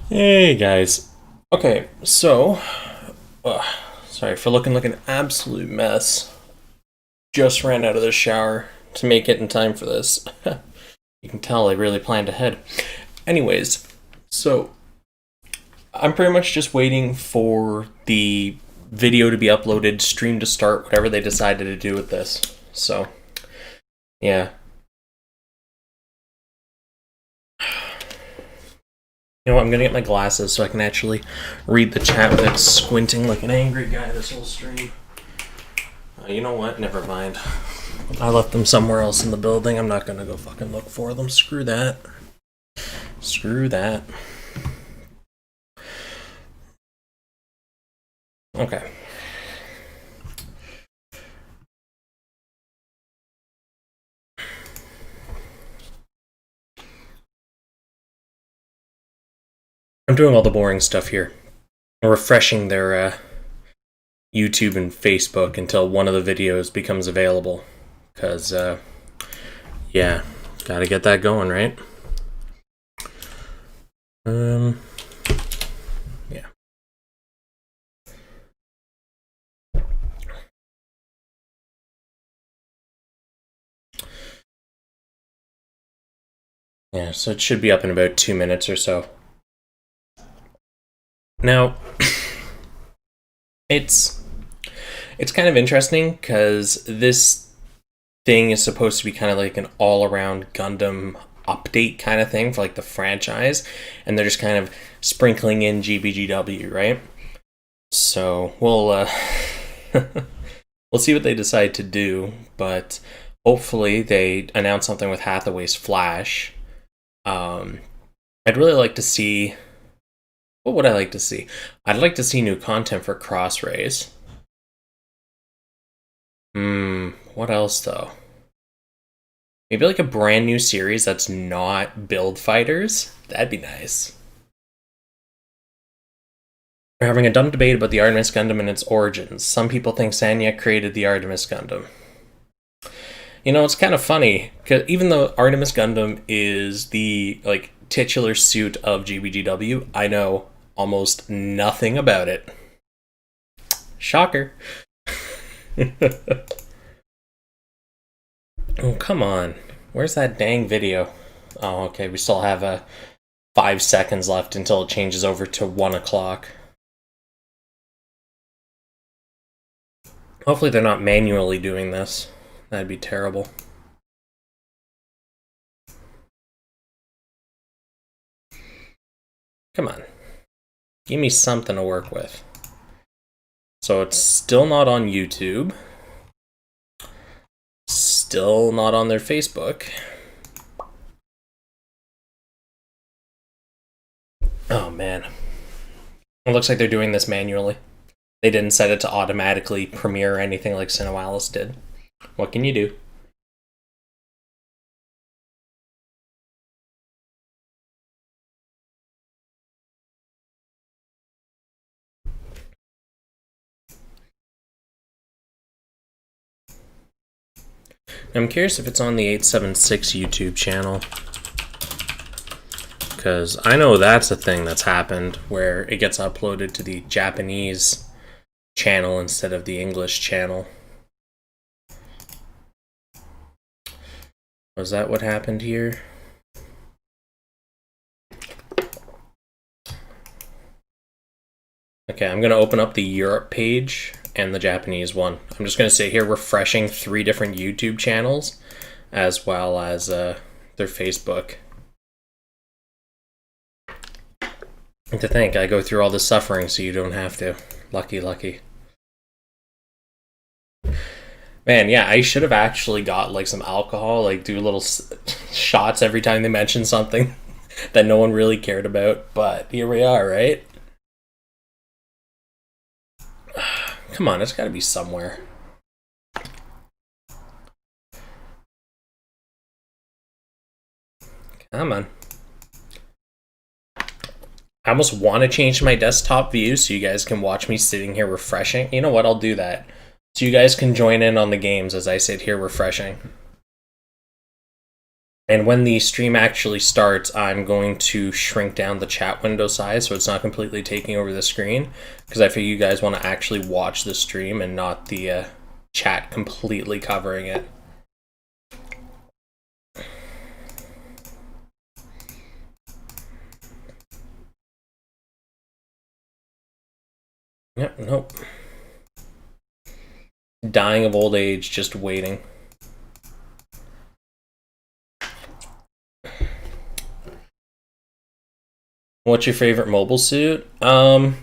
Hey guys. Okay, so uh, sorry for looking like an absolute mess. Just ran out of the shower to make it in time for this. You can tell I really planned ahead. Anyways, so I'm pretty much just waiting for the video to be uploaded, stream to start, whatever they decided to do with this. So, yeah. You know what, I'm gonna get my glasses so I can actually read the chat without squinting like an angry guy this whole stream. You know what? Never mind. I left them somewhere else in the building. I'm not gonna go fucking look for them. Screw that. Screw that. Okay. I'm doing all the boring stuff here. I'm refreshing their YouTube and Facebook until one of the videos becomes available. Because, yeah, gotta get that going, right? Yeah. Yeah, so it should be up in about 2 minutes or so. Now, it's kind of interesting because this thing is supposed to be kind of like an all-around Gundam update kind of thing for like the franchise, and they're just kind of sprinkling in GBGW, right? So we'll we'll see what they decide to do, but hopefully they announce something with Hathaway's Flash. I'd really like to see. What would I like to see? I'd like to see new content for Cross Rays. What else though? Maybe like a brand new series that's not Build Fighters. That'd be nice. We're having a dumb debate about the Artemis Gundam and its origins. Some people think Sanya created the Artemis Gundam. You know, it's kind of funny because even though Artemis Gundam is the like titular suit of GBGW, I know almost nothing about it. Shocker. Oh, come on. Where's that dang video? Oh, okay. We still have 5 seconds left until it changes over to 1 o'clock. Hopefully they're not manually doing this. That'd be terrible. Come on. Give me something to work with. So it's still not on YouTube. Still not on their Facebook. Oh man. It looks like they're doing this manually. They didn't set it to automatically premiere or anything like Cinewalis did. What can you do? I'm curious if it's on the 876 YouTube channel. Because I know that's a thing that's happened where it gets uploaded to the Japanese channel instead of the English channel. Was that what happened here? Okay, I'm going to open up the Europe page and the Japanese one. I'm just going to sit here refreshing 3 different YouTube channels as well as their Facebook. And to think, I go through all this suffering so you don't have to. Lucky, lucky. Man, yeah, I should have actually got like some alcohol, like do little shots every time they mention something that no one really cared about. But here we are, right? Come on, it's got to be somewhere. Come on. I almost want to change my desktop view so you guys can watch me sitting here refreshing. You know what? I'll do that. So you guys can join in on the games as I sit here refreshing. And when the stream actually starts, I'm going to shrink down the chat window size so it's not completely taking over the screen, because I feel you guys want to actually watch the stream and not the chat completely covering it. Yep, nope. Dying of old age, just waiting. What's your favorite mobile suit? I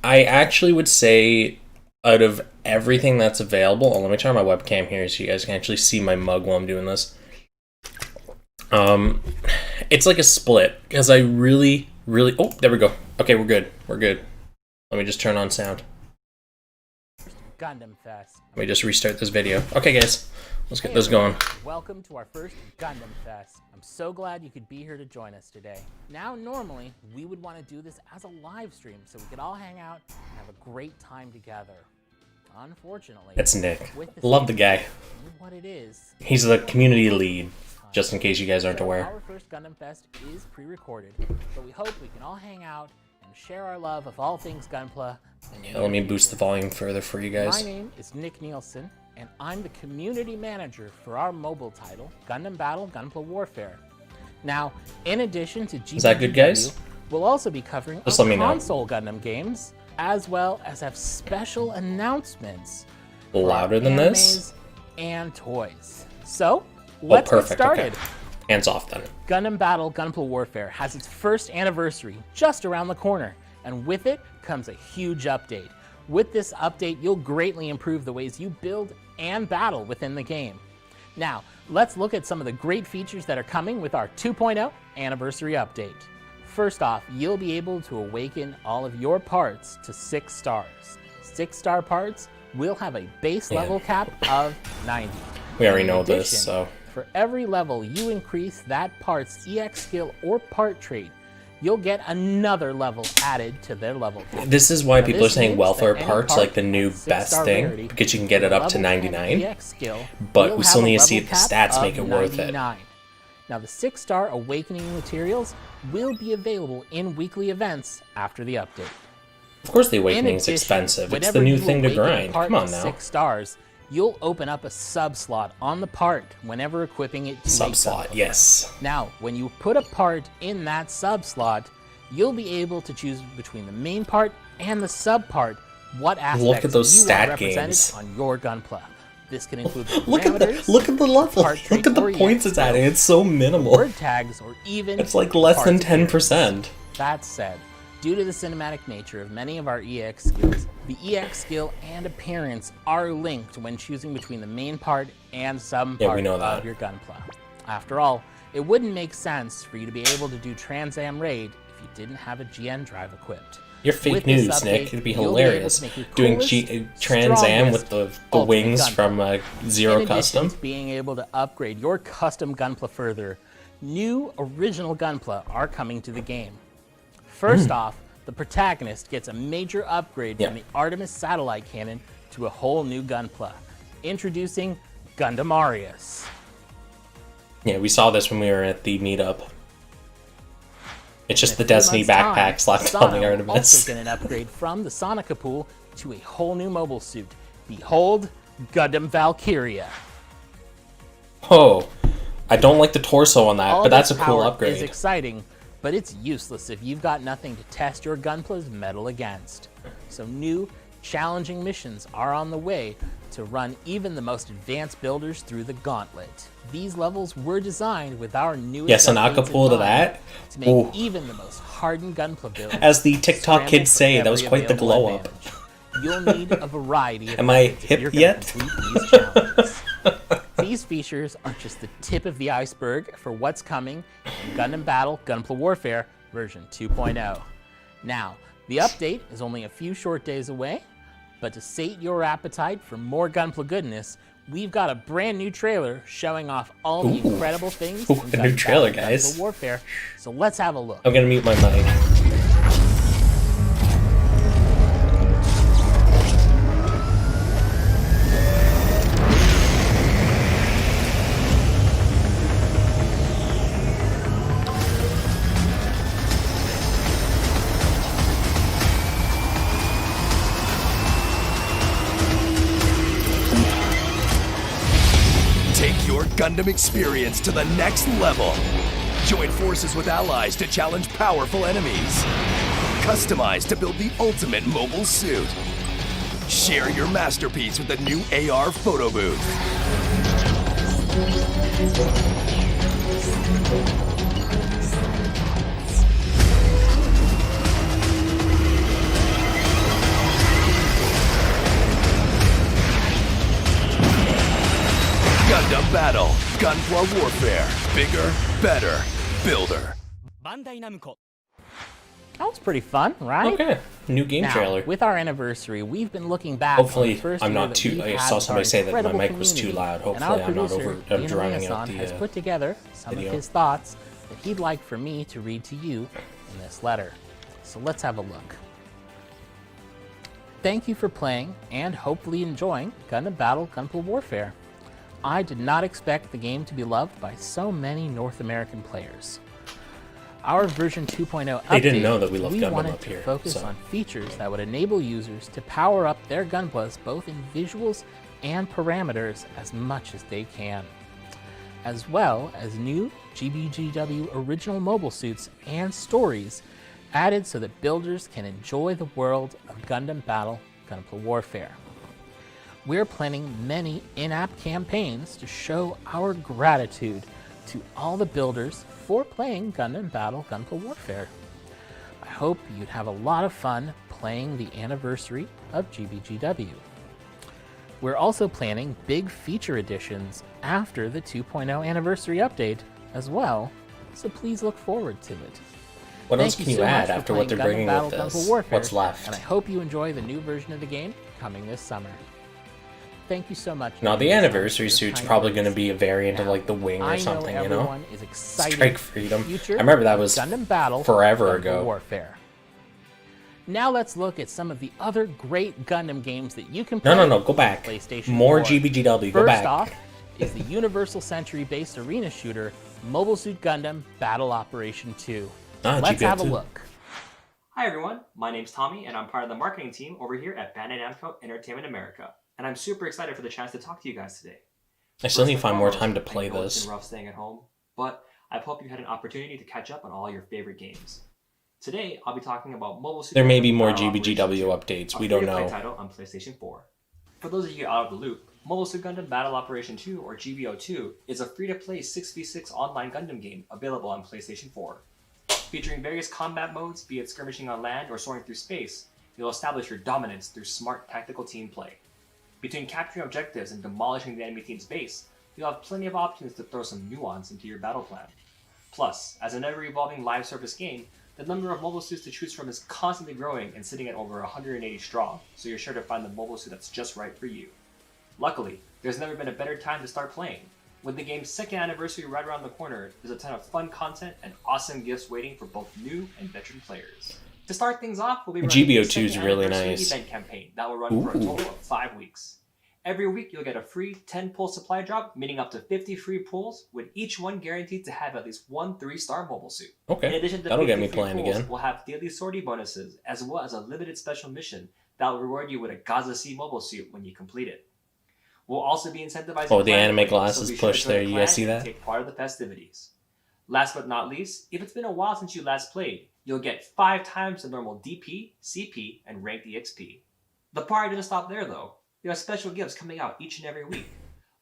actually would say out of everything that's available, let me turn my webcam here so you guys can actually see my mug while I'm doing this. It's like a split, because I really, oh, there we go. Okay, we're good. Let me just turn on sound. Gundam Fest. Let me just restart this video. Okay, guys, let's get this going. Welcome to our first Gundam Fest. I'm so glad you could be here to join us today. Now, normally, we would want to do this as a live stream so we could all hang out and have a great time together. Unfortunately, it's Nick. Love the guy. What it is. He's the community lead, just in case you guys aren't aware. Our first Gundam Fest is pre-recorded, but we hope we can all hang out and share our love of all things Gunpla. Yeah, let me boost the volume further for you guys. My name is Nick Nielsen, and I'm the community manager for our mobile title, Gundam Battle Gunpla Warfare. Now, in addition to GBGW, is that good, guys? We'll also be covering just let me know. Console Gundam games, as well as have special announcements. Louder than this? And toys. So, let's get started. Okay. Hands off then. Gundam Battle Gunpla Warfare has its first anniversary just around the corner, and with it comes a huge update. With this update, you'll greatly improve the ways you build and battle within the game. Now, let's look at some of the great features that are coming with our 2.0 anniversary update. First off, you'll be able to awaken all of your parts to 6 stars. 6-star parts will have a base level cap of 90. We already know this, so. For every level you increase that part's EX skill or part trait, you'll get another level added to their level cap. This is why people are saying welfare parts like the new best thing, because you can get it up to 99, but we still need to see if the stats make it worth it. Now the 6-star awakening materials will be available in weekly events after the update. Of course the awakening is expensive, it's the new thing to grind, come on now. 6 stars, you'll open up a sub-slot on the part whenever equipping it to sub-slot, yes. Now, when you put a part in that sub-slot, you'll be able to choose between the main part and the sub-part what aspects look at those stat represented games on your Gunpla. This can include look at the level, look at the points it's adding, it's so minimal. Word tags, or even it's like less than 10%. That said, due to the cinematic nature of many of our EX skills, the EX skill and appearance are linked when choosing between the main part and sub part of your Gunpla. After all, it wouldn't make sense for you to be able to do Trans Am Raid if you didn't have a GN drive equipped. You're fake news, Nick. It'd be hilarious doing Trans Am with the wings from Zero Custom. Being able to upgrade your custom Gunpla further, new original Gunpla are coming to the game. First off, the protagonist gets a major upgrade from the Artemis satellite cannon to a whole new Gunpla. Introducing Gundam Arius. Yeah, we saw this when we were at the meetup. It's just the Destiny backpack slapped on the Artemis. Also get an upgrade from the Sonica pool to a whole new mobile suit. Behold, Gundam Valkyria. Oh, I don't like the torso on that, but that's a cool upgrade. Is exciting, but it's useless if you've got nothing to test your Gunpla's metal against. So new, challenging missions are on the way to run even the most advanced builders through the gauntlet. These levels were designed with our newest Sonica pool to that to make even the most hardened Gunpla build. As the TikTok kids say, that was quite the glow up. You'll need a variety of Am I hip yet? These challenges. These features are just the tip of the iceberg for what's coming in Gundam Battle Gunpla Warfare version 2.0. Now, the update is only a few short days away, but to sate your appetite for more Gunpla goodness, we've got a brand new trailer showing off all the incredible things in a new trailer, guys. Gunpla Warfare. So let's have a look. I'm gonna mute my mic. Gundam experience to the next level. Join forces with allies to challenge powerful enemies. Customize to build the ultimate mobile suit. Share your masterpiece with the new AR photo booth. Gundam Battle, Gunpla Warfare, bigger, better, builder. Bandai Namco. That was pretty fun, right? Okay, new game Now, trailer. with our anniversary, we've been looking back. Hopefully, on the first I'm year not that too. we've I had saw with somebody our say that my incredible mic was too community. loud. And our Hopefully, I'm not producer, Ian drowning out Liaison, has the put together some video. of his thoughts that he'd like for me to read to you in this letter. So let's have a look. Thank you for playing and hopefully enjoying Gundam Battle Gunpla Warfare. I did not expect the game to be loved by so many North American players. Our version 2.0 update, They didn't know that we loved Gundam wanted up to here, focus so. on features that would enable users to power up their Gunplas both in visuals and parameters as much as they can, as well as new GBGW original mobile suits and stories added so that builders can enjoy the world of Gundam Battle Gunpla Warfare. We're planning many in-app campaigns to show our gratitude to all the builders for playing Gundam Battle Gunpla Warfare. I hope you'd have a lot of fun playing the anniversary of GBGW. We're also planning big feature editions after the 2.0 anniversary update as well, so please look forward to it. What else Thank can you so much add for after what they're playing bringing Gundam with Battle this? Gunpla Warfare, What's left? and I hope you enjoy the new version of the game coming this summer. Thank you so much. Now, the Ian Liaison, anniversary for your suit's kind probably words. going to be a variant of Now, like the wing I or something, know you know? everyone is excited Strike Freedom. for the future I remember that of was Gundam Battle forever Gunpla ago. Warfare. Now let's look at some of the other great Gundam games that you can play. No, go back. on PlayStation More 4. GBGW, go back. First off is the Universal Century-based arena shooter Mobile Suit Gundam Battle Operation 2. Let's have a GBO2. look. Hi everyone, my name's Tommy and I'm part of the marketing team over here at Bandai Namco Entertainment America. And I'm super excited for the chance to talk to you guys today. I still need to First and find more foremost, time to I play know It's this. been rough staying at home, but I hope you had an opportunity to catch up on all your favorite games. Today, I'll be talking about Mobile Suit There may be Gundam more Battle Operation GBGW 2, updates, a we don't free-to-play know. title on PlayStation 4. For those of you out of the loop, Mobile Suit Gundam Battle Operation 2, or GBO2, is a free-to-play 6v6 online Gundam game available on PlayStation 4. Featuring various combat modes, be it skirmishing on land or soaring through space, you'll establish your dominance through smart tactical team play. Between capturing objectives and demolishing the enemy team's base, you'll have plenty of options to throw some nuance into your battle plan. Plus, as an ever-evolving live service game, the number of mobile suits to choose from is constantly growing and sitting at over 180 strong, so you're sure to find the mobile suit that's just right for you. Luckily, there's never been a better time to start playing. With the game's second anniversary right around the corner, there's a ton of fun content and awesome gifts waiting for both new and veteran players. To start things off, we'll be running GBO2 a is second really anniversary nice. event campaign that will run for a Ooh. total of 5 weeks. Every week, you'll get a free 10-pull supply drop, meaning up to 50 free pulls, with each one guaranteed to have at least one 3-star mobile suit. In Okay, addition to that'll get 50 me free playing pulls, again. we'll have daily sortie bonuses, as well as a limited special mission that will reward you with a Gaza C mobile suit when you complete it. We'll also be incentivizing Oh, the clan anime play, glasses be sure to push join there, the you guys clan see and that? Take part of the festivities. Last but not least, if it's been a while since you last played, you'll get 5 times the normal DP, CP, and ranked EXP. The party doesn't stop there though. There are special gifts coming out each and every week.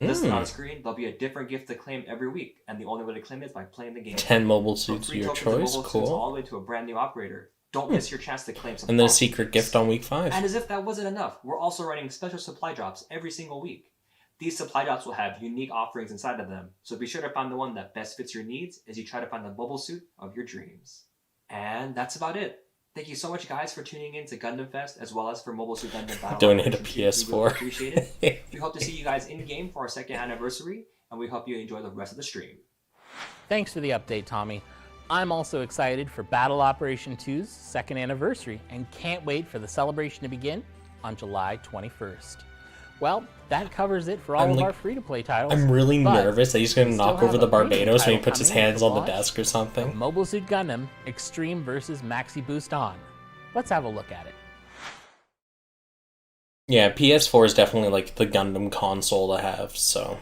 Listed on screen, there'll be a different gift to claim every week, and the only way to claim it is by playing the game. 10 mobile From suits, free your tokens and choice, mobile suits cool. all the way to a brand new operator. Don't miss your chance to claim some And then a awesome secret gifts. gift on week 5. And as if that wasn't enough, we're also running special supply drops every single week. These supply drops will have unique offerings inside of them, so be sure to find the one that best fits your needs as you try to find the mobile suit of your dreams. And that's about it. Thank you so much, guys, for tuning in to Gundam Fest, as well as for Mobile Suit Gundam Battle. Donate a Operation 2. We PS4. really appreciate it. We hope to see you guys in-game for our second anniversary, and we hope you enjoy the rest of the stream. Thanks for the update, Tommy. I'm also excited for Battle Operation 2's second anniversary and can't wait for the celebration to begin on July 21st. Well, that covers it for all of our free-to-play titles. I'm really but nervous that he's going to we still knock over have the a premium Barbados when he title puts his coming hands for on the launch, desk or something. Mobile Suit Gundam Extreme vs. Maxi Boost On. Let's have a look at it. Yeah, PS4 is definitely like the Gundam console to have, so.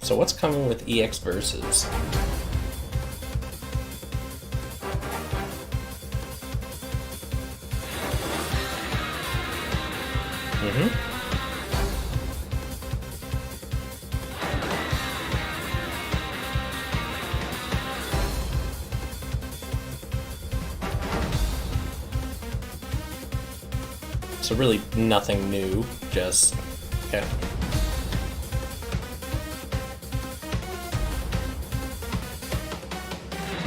So what's coming with EX Versus? So really nothing new, just okay.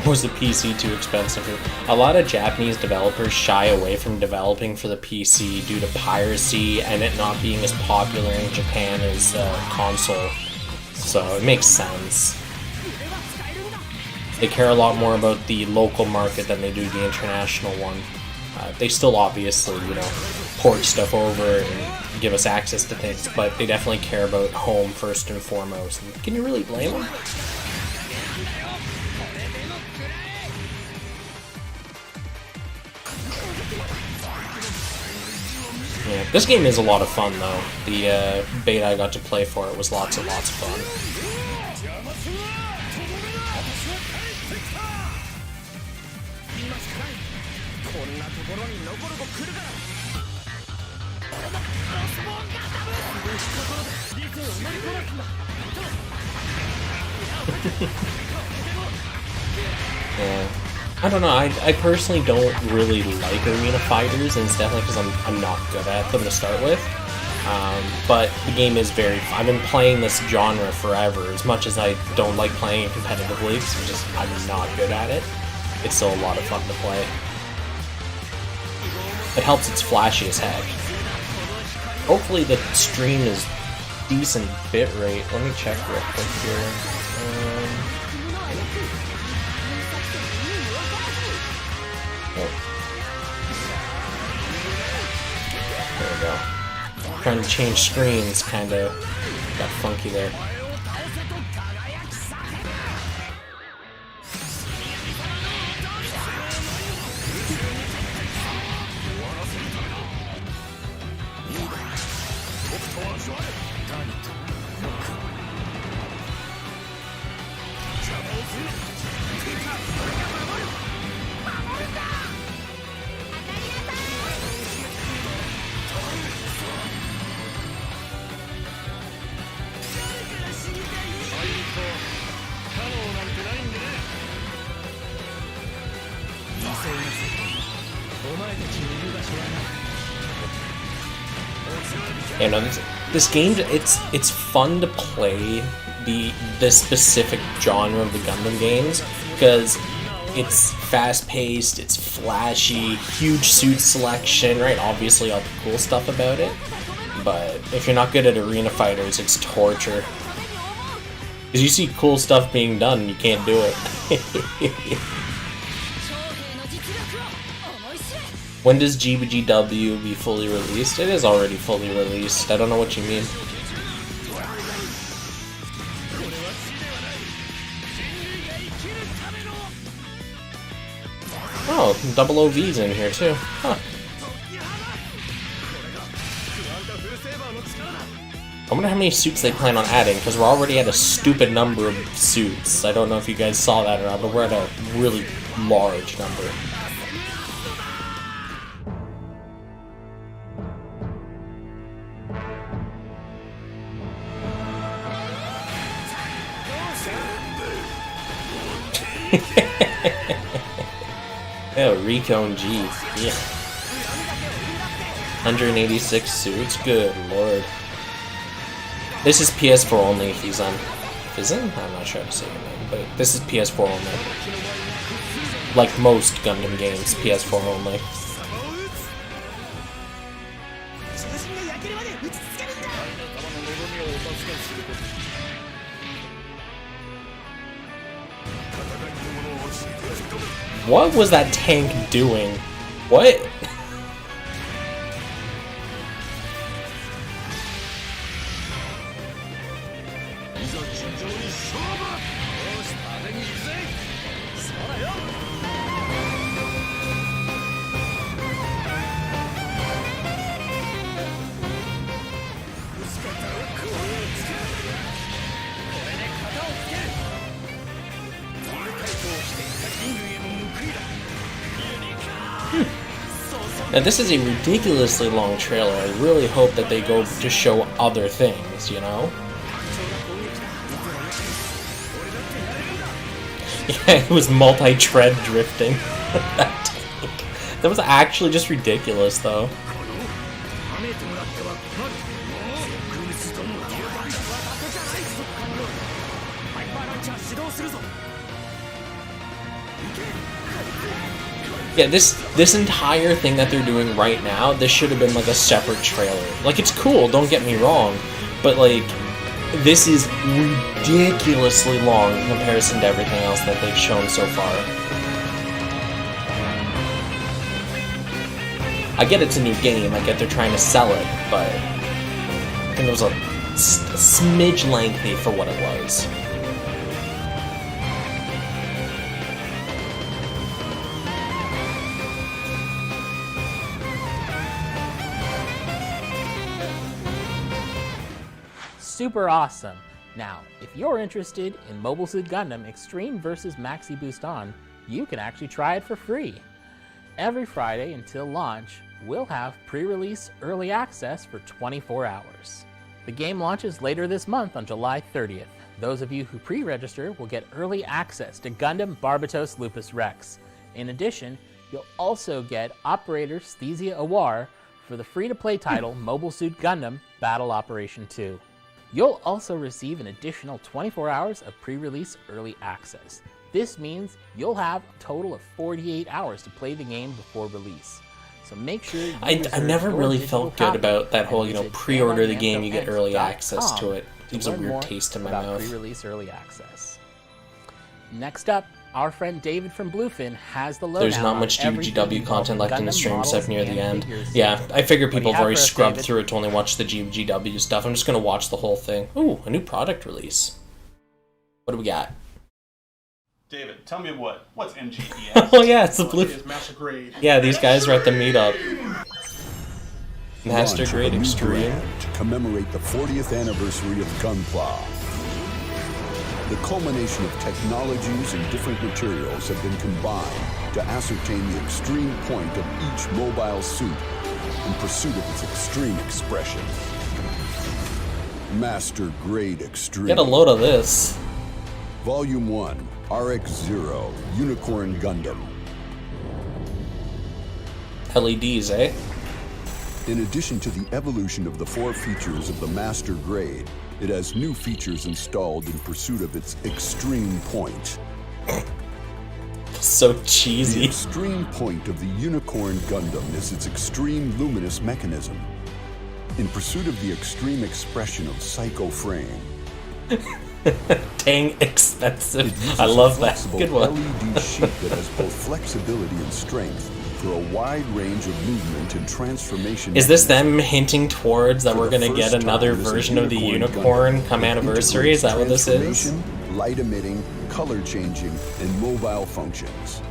Was the PC too expensive? A lot of Japanese developers shy away from developing for the PC due to piracy and it not being as popular in Japan as console. So it makes sense. They care a lot more about the local market than they do the international one. They still obviously, you know, port stuff over and give us access to things, but they definitely care about home first and foremost. And can you really blame them? Yeah, this game is a lot of fun though. The beta I got to play for it was lots and lots of fun. Yeah. I don't know, I personally don't really like arena fighters, and it's definitely because I'm not good at them to start with. But the game is very fun. I've been playing this genre forever. As much as I don't like playing it competitively, because I'm not good at it, it's still a lot of fun to play. It helps it's flashy as heck. Hopefully the stream is decent bitrate. Let me check real quick here. There we go. Trying to change screens kinda got funky there. You know, this game, it's fun to play this specific genre of the Gundam games because it's fast-paced, it's flashy, huge suit selection, right? Obviously all the cool stuff about it, but if you're not good at arena fighters, it's torture. Because you see cool stuff being done and you can't do it. When does GBGW be fully released? It is already fully released. I don't know what you mean. Oh, double OV's in here too. Huh. I wonder how many suits they plan on adding, because we're already at a stupid number of suits. I don't know if you guys saw that or not, but we're at a really large number. Oh, Rico and G. Yeah. 186 suits? Good lord. This is PS4 only if he's on. Isn't? I'm not sure how to say the name, but this is PS4 only. Like most Gundam games, PS4 only. What was that tank doing? What? Now this is a ridiculously long trailer. I really hope that they go to show other things, you know? Yeah, it was multi-tread drifting. That was actually just ridiculous, though. Yeah, this entire thing that they're doing right now, this should have been like a separate trailer. Like, it's cool, don't get me wrong, but like, this is ridiculously long in comparison to everything else that they've shown so far. I get it's a new game, I get they're trying to sell it, but I think it was a smidge lengthy for what it was. Super awesome. Now, if you're interested in Mobile Suit Gundam Extreme vs. Maxi Boost On, you can actually try it for free. Every Friday until launch, we'll have pre-release early access for 24 hours. The game launches later this month on July 30th. Those of you who pre-register will get early access to Gundam Barbatos Lupus Rex. In addition, you'll also get Operator Sthesia Awar for the free-to-play title Mobile Suit Gundam Battle Operation 2. You'll also receive an additional 24 hours of pre-release early access. This means you'll have a total of 48 hours to play the game before release. So make sure you I never really felt good about that whole, you know, pre-order the game, you get early access to it. Leaves a weird taste in my mouth. Pre-release early access. Next up, our friend David from Bluefin has the lowdown. There's not much GBGW content left in the stream except near the end. Yeah, I figure people have already scrubbed through it to only watch the GBGW stuff. I'm just going to watch the whole thing. Ooh, a new product release. What do we got? David, tell me what's MGEX? Oh yeah, it's the blue. Master Grade. Yeah, these guys are at the meetup. Master Grade Extreme. To commemorate the 40th anniversary of Gunpla. The culmination of technologies and different materials have been combined to ascertain the extreme point of each mobile suit in pursuit of its extreme expression. Master Grade Extreme. Get a load of this. Volume 1, RX-0, Unicorn Gundam. LEDs, eh? In addition to the evolution of the 4 features of the Master Grade, it has new features installed in pursuit of its extreme point. So cheesy. The extreme point of the Unicorn Gundam is its extreme luminous mechanism. In pursuit of the extreme expression of Psycho Frame. Dang expensive. I love that. Good one. LED sheet that has both flexibility and strength for a wide range of movement and transformation. Is this them hinting towards that we're going to get another version of the Unicorn come anniversary? Is that what this is? Light emitting, color changing, and mobile functions.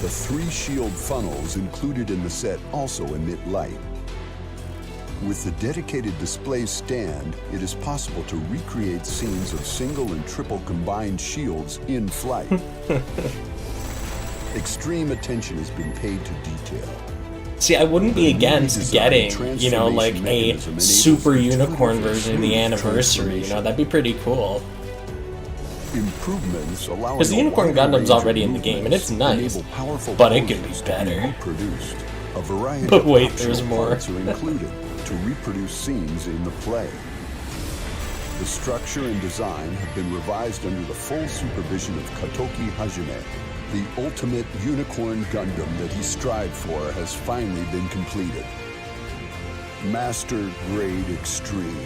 The 3 shield funnels included in the set also emit light. With the dedicated display stand, it is possible to recreate scenes of single and triple combined shields in flight. Extreme attention has been paid to detail. See, I wouldn't be against getting, you know, like a super unicorn version of the anniversary. You know, that'd be pretty cool. Improvements allow because the Unicorn Gundam's already in the game, and it's nice, but it could be better. But wait, there's more. Are included to reproduce scenes in the play. The structure and design have been revised under the full supervision of Katoki Hajime. The ultimate Unicorn Gundam that he strived for has finally been completed. Master Grade Extreme,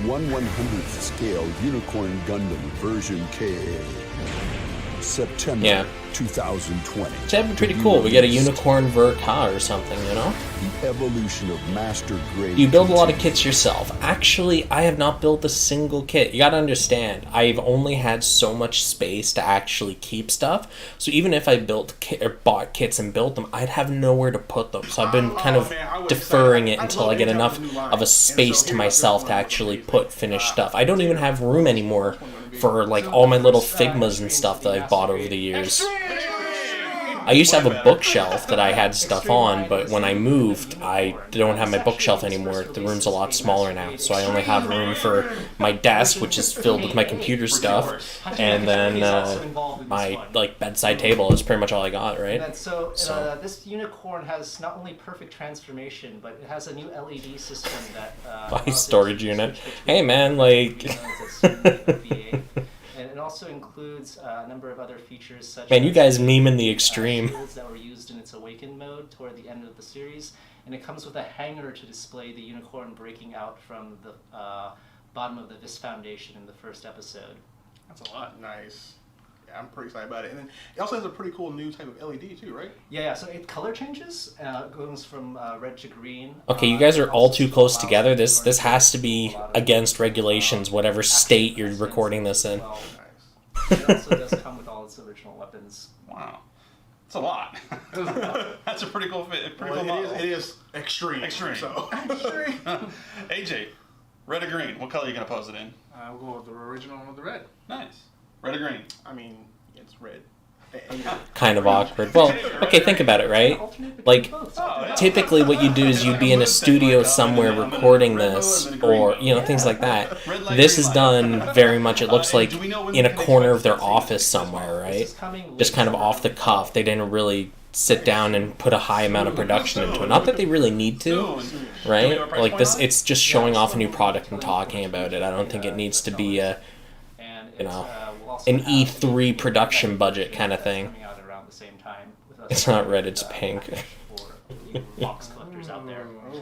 1/100th scale Unicorn Gundam version KA. September 2020. It's pretty cool. We get a Unicorn Verka or something, you know? The evolution of Master Grade. You build a lot of kits yourself. Actually, I have not built a single kit. You gotta understand, I've only had so much space to actually keep stuff. So even if I bought kits and built them, I'd have nowhere to put them. So I've been kind of deferring it until I get enough of a space to myself to actually put finished stuff. I don't even have room anymore for like all my little Figmas and stuff that I've bought over the years. I used to have a bookshelf that I had stuff on, but when I moved, I don't have my bookshelf anymore. The room's a lot smaller now, so I only have room for my desk, which is filled with my computer stuff, and then my like bedside table is pretty much all I got, right? And so this unicorn has not only perfect transformation, but it has a new LED system that My storage unit. Hey man, like. And it also includes a number of other features such Man, you as guys meme in the extreme. shields that were used in its awakened mode toward the end of the series, and it comes with a hanger to display the unicorn breaking out from the bottom of the Vis Foundation in the first episode. That's a lot. Nice. Yeah, I'm pretty excited about it. And then it also has a pretty cool new type of LED too, right? Yeah, so it color changes. Goes from red to green. Okay, you guys are all too close together. This has to be against regulations, whatever state you're recording this in. Well, it also does come with all its original weapons. Wow. It's a lot. That's a pretty cool fit. Pretty cool model. It is extreme. Extreme. So. Extreme. AJ, red or green? What color are you going to pose it in? We'll go with the original one with the red. Nice. Red or green? I mean, it's red. Kind of awkward. Well, okay, think about it, right? Like, typically what you do is you'd be in a studio somewhere recording this, or, you know, things like that. This is done very much, it looks like, in a corner of their office somewhere, right? Just kind of off the cuff. They didn't really sit down and put a high amount of production into it. Not that they really need to, right? Like, this, it's just showing off a new product and talking about it. I don't think it needs to be a, you know, an E3 production budget kind of thing. It's not red, it's pink.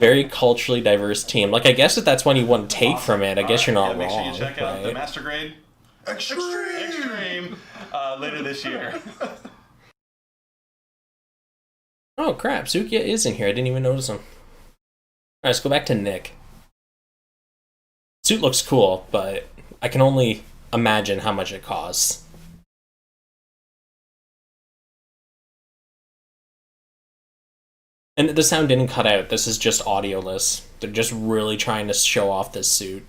Very culturally diverse team. Like, I guess if that's one you want to take from it, I guess you're not Make sure wrong, you check out the right? Master Grade Extreme later this year. Oh crap, Sukiya is in here. I didn't even notice him. Alright, let's go back to Nick. Suit looks cool, but I can only imagine how much it costs. And the sound didn't cut out. This is just audioless. They're just really trying to show off this suit.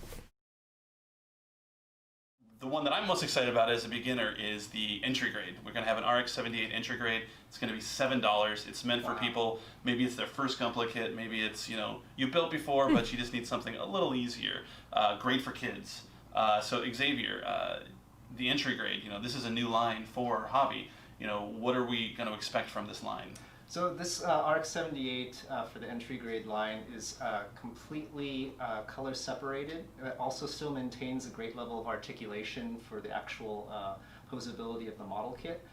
The one that I'm most excited about as a beginner is the entry grade. We're going to have an RX-78 entry grade. It's going to be $7. It's meant for people, maybe it's their first Gunpla kit, maybe it's, you know, you built before, but you just need something a little easier. Great for kids. So Xavier, the entry grade, you know, this is a new line for hobby. You know, what are we going to expect from this line? So this RX-78 for the entry grade line is completely color separated. It also still maintains a great level of articulation for the actual posability of the model kit.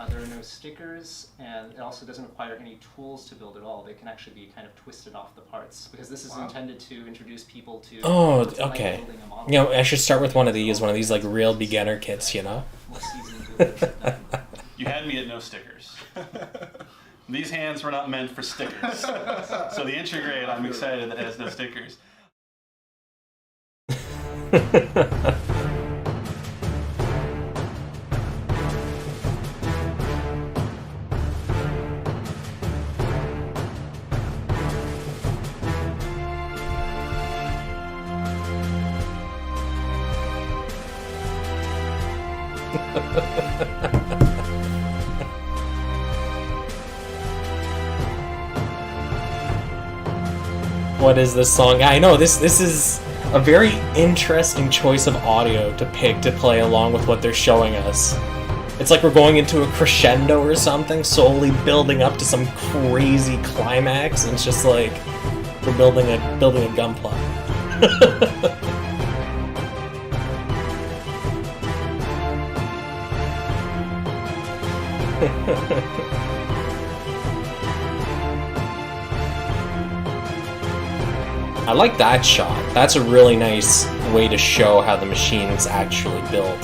There are no stickers, and it also doesn't require any tools to build at all. They can actually be kind of twisted off the parts, because this is intended to introduce people to okay. building a model. You know, I should start with one of these like real beginner kits, you know? More seasoned builders than You had me at no stickers. These hands were not meant for stickers. So the entry grade, I'm excited that it has no stickers. What is this song? I know this is a very interesting choice of audio to pick to play along with what they're showing us. It's like we're going into a crescendo or something, slowly building up to some crazy climax, and it's just like we're building a Gunpla. I like that shot. That's a really nice way to show how the machine is actually built.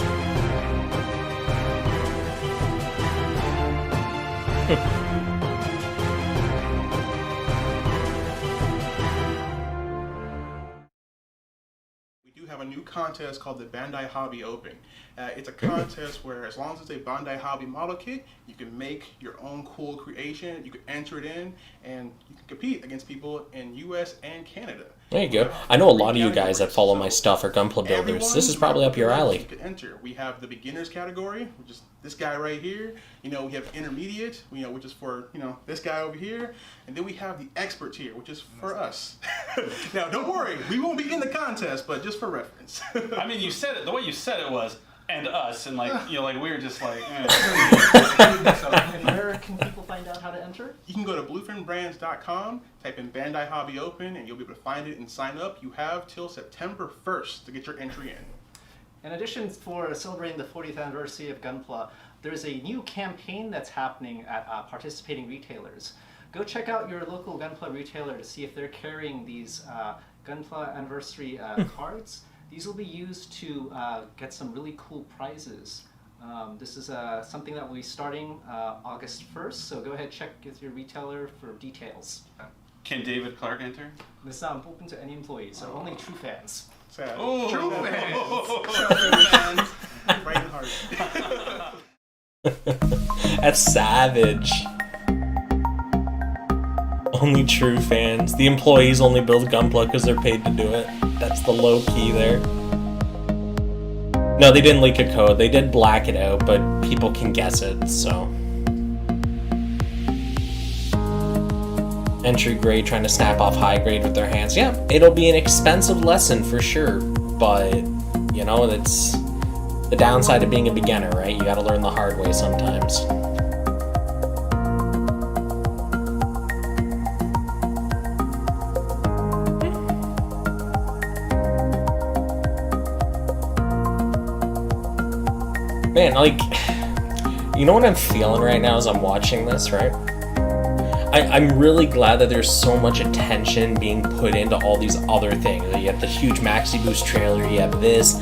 We do have a new contest called the Bandai Hobby Open. It's a contest where, as long as it's a Bandai Hobby model kit, you can make your own cool creation, you can enter it in, and you can compete against people in US and Canada. There you go. I know a lot of you guys that follow my stuff are Gunpla builders. This is probably up your alley. You can enter. We have the beginners category, which is this guy right here. We have intermediate, which is for this guy over here, and then we have the expert tier, which is for us. Now, don't worry, we won't be in the contest, but just for reference. I mean, you said it. The way you said it was and us, and we were just like. And where can people find out how to enter? You can go to bluefinbrands.com, type in Bandai Hobby Open, and you'll be able to find it and sign up. You have till September 1st to get your entry in. In addition, for celebrating the 40th anniversary of Gunpla, there's a new campaign that's happening at participating retailers. Go check out your local Gunpla retailer to see if they're carrying these Gunpla anniversary cards. These will be used to get some really cool prizes. This is something that will be starting August 1st, so go ahead and check with your retailer for details. Can David Clark enter? This is not open to any employees, so only true fans. Sad. Oh. True fans. Right in heart. That's savage. Only true fans. The employees only build Gunpla because they're paid to do it. That's the low key there. No, they didn't leak a code. They did black it out, but people can guess it, so. Entry grade trying to snap off high grade with their hands. Yeah, it'll be an expensive lesson for sure, but, that's the downside of being a beginner, right? You gotta learn the hard way sometimes. Man, you know what I'm feeling right now as I'm watching this, right? I'm really glad that there's so much attention being put into all these other things. You have the huge Maxi Boost trailer, you have this.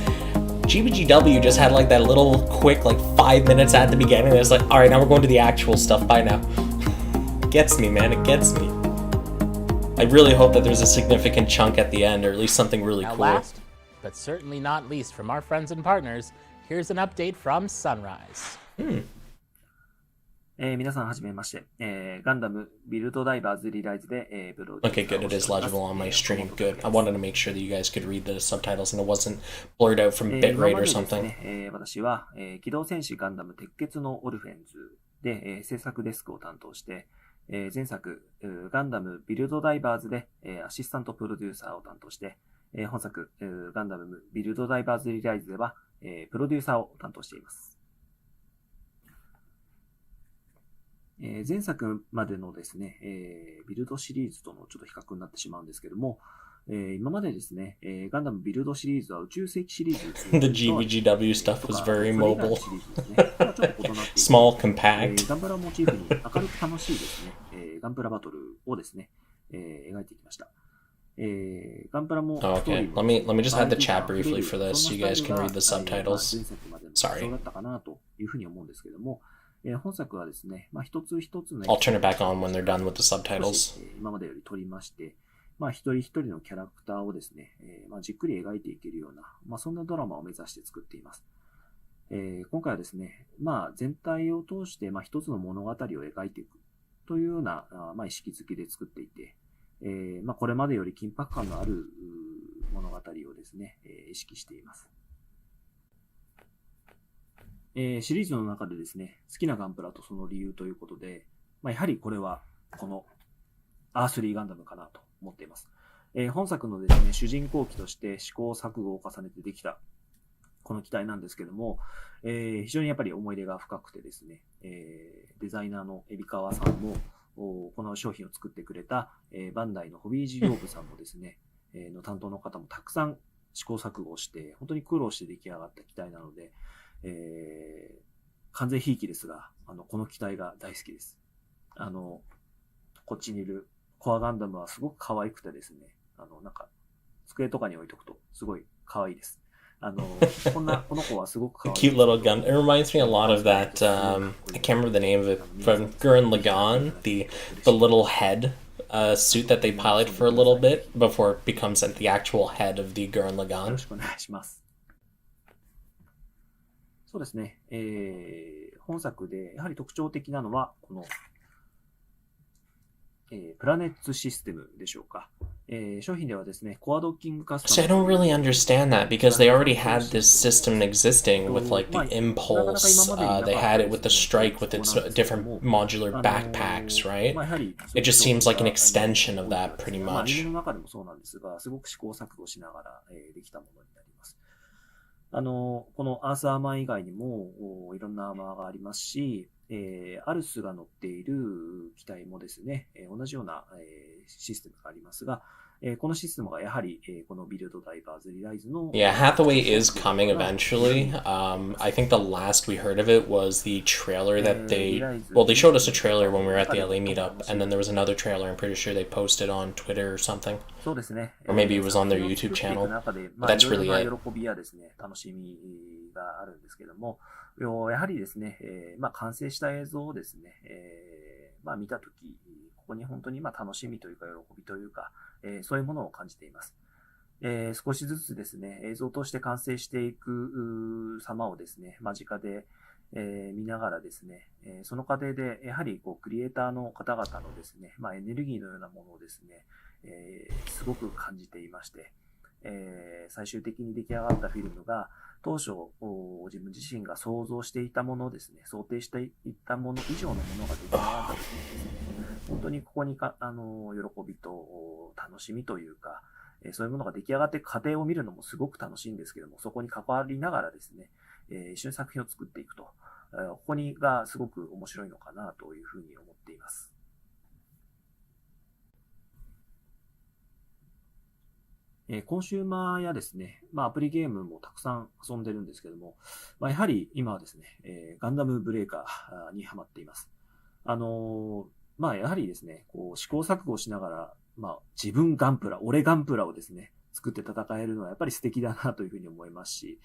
GBGW just had that little quick 5 minutes at the beginning. It's alright, now we're going to the actual stuff. Bye now. It gets me, man. It gets me. I really hope that there's a significant chunk at the end, or at least something really cool. Last, but certainly not least from our friends and partners, here's an update from Sunrise. 皆さんはじめまして、ガンダムビルドダイバーズリライズで、プロデューサー Okay, good. It is legible on my stream. Good. I wanted to make sure that you guys could read the subtitles and it wasn't blurred out from bitrate or something. 私は、機動戦士ガンダム鉄血のオルフェンズで、制作デスクを担当して、前作ガンダムビルドダイバーズで、アシスタントプロデューサーを担当して、本作ガンダムビルドダイバーズリライズでは、プロデューサーを担当しています。前作までのですね、ビルドシリーズとのちょっと比較になってしまうんですけども、今までですね、ガンダムビルドシリーズは宇宙世紀シリーズ The GBGW stuff was very mobile. Small, compact. ガンプラをモチーフに明るく楽しいですね、ガンプラバトルをですね、描いてきました。ガンプラも Okay, let me just add the chat briefly for this so you guys can read the subtitles. 前作までの Sorry. だったかなというふうに思うんですけども、本作はですね、一つ一つの I'll turn it back on when they're done with the subtitles. 今までより取りまして、一人一人のキャラクターをですね、じっくり描いていけるような、そんなドラマを目指して作っています。今回はですね、全体を通して一つの物語を描いていくというような、意識づけで作っていて、これまでより緊迫感のある物語をですね、意識しています。シリーズの中でですね、好きなガンプラとその理由ということで、やはりこれはこのアースリーガンダムかなと思っています。本作のですね、主人公機として試行錯誤を重ねてできたこの機体なんですけども、非常にやっぱり思い入れが深くてですね、デザイナーの海老川さんもこの商品を作ってくれた、バンダイのホビー事業部さんもですね、の担当の方もたくさん試行錯誤して、本当に苦労して出来上がった機体なので、完全ひいきですが、この機体が大好きです。こっちにいるコアガンダムはすごく可愛くてですね、机とかに置いとくとすごい可愛いです。この子はすごく可愛い。Cute little gun. It reminds me a lot of that, I can't remember the name of it, from Gurren Lagann, the little head suit that they pilot for a little bit before it becomes the actual head of the Gurren Lagann. よろしくお願いします。そうですね、本作でやはり特徴的なのは、この、プラネッツシステムでしょうか。商品ではですね、コアドッキングカスタ So I don't really understand that because they already had this system existing with like the impulse. They had it with the strike with its different modular backpacks, right? It just seems like an extension of that pretty アニ much. メの中でもそうなんですが、すごく試行錯誤しながら、できたものになります。このアースアーマー以外にもいろんなアーマーがありますし、アルスが乗っている機体もですね、同じような、システムがありますが、このシステムがやはり、このビルドダイバーズリライズの Yeah, Hathaway is coming eventually. I think the last we heard of it was the trailer that they showed us a trailer when we were at the LA meetup, and then there was another trailer I'm pretty sure they posted on Twitter or something. そうですね。 Or maybe it was on their YouTube channel. But that's really いろい it. ろな喜びやですね、楽しみがあるんですけども、やはりですね、完成した映像をですね、見たとき、ここに本当に楽しみというか喜びというか、そういうものを感じています。少しずつですね、映像として完成していく様をですね、間近で、見ながらですね、その過程でやはりクリエイターの方々のですね、エネルギーのようなものをですね、すごく感じていまして、最終的に出来上がったフィルムが当初自分自身が想像していたものですね、想定していたもの以上のものが出来上がった時にですね、本当にここに喜びと楽しみというか、そういうものが出来上がっていく過程を見るのもすごく楽しいんですけども、そこに関わりながらですね、一緒に作品を作っていくと、ここがすごく面白いのかなというふうに思っています。コンシューマーやですね、アプリゲームもたくさん遊んでるんですけども、やはり今はですね、ガンダムブレーカーにハマっています。やはりですね、試行錯誤しながら、自分ガンプラ、俺ガンプラをですね、作って戦えるのはやっぱり素敵だなというふうに思いますし、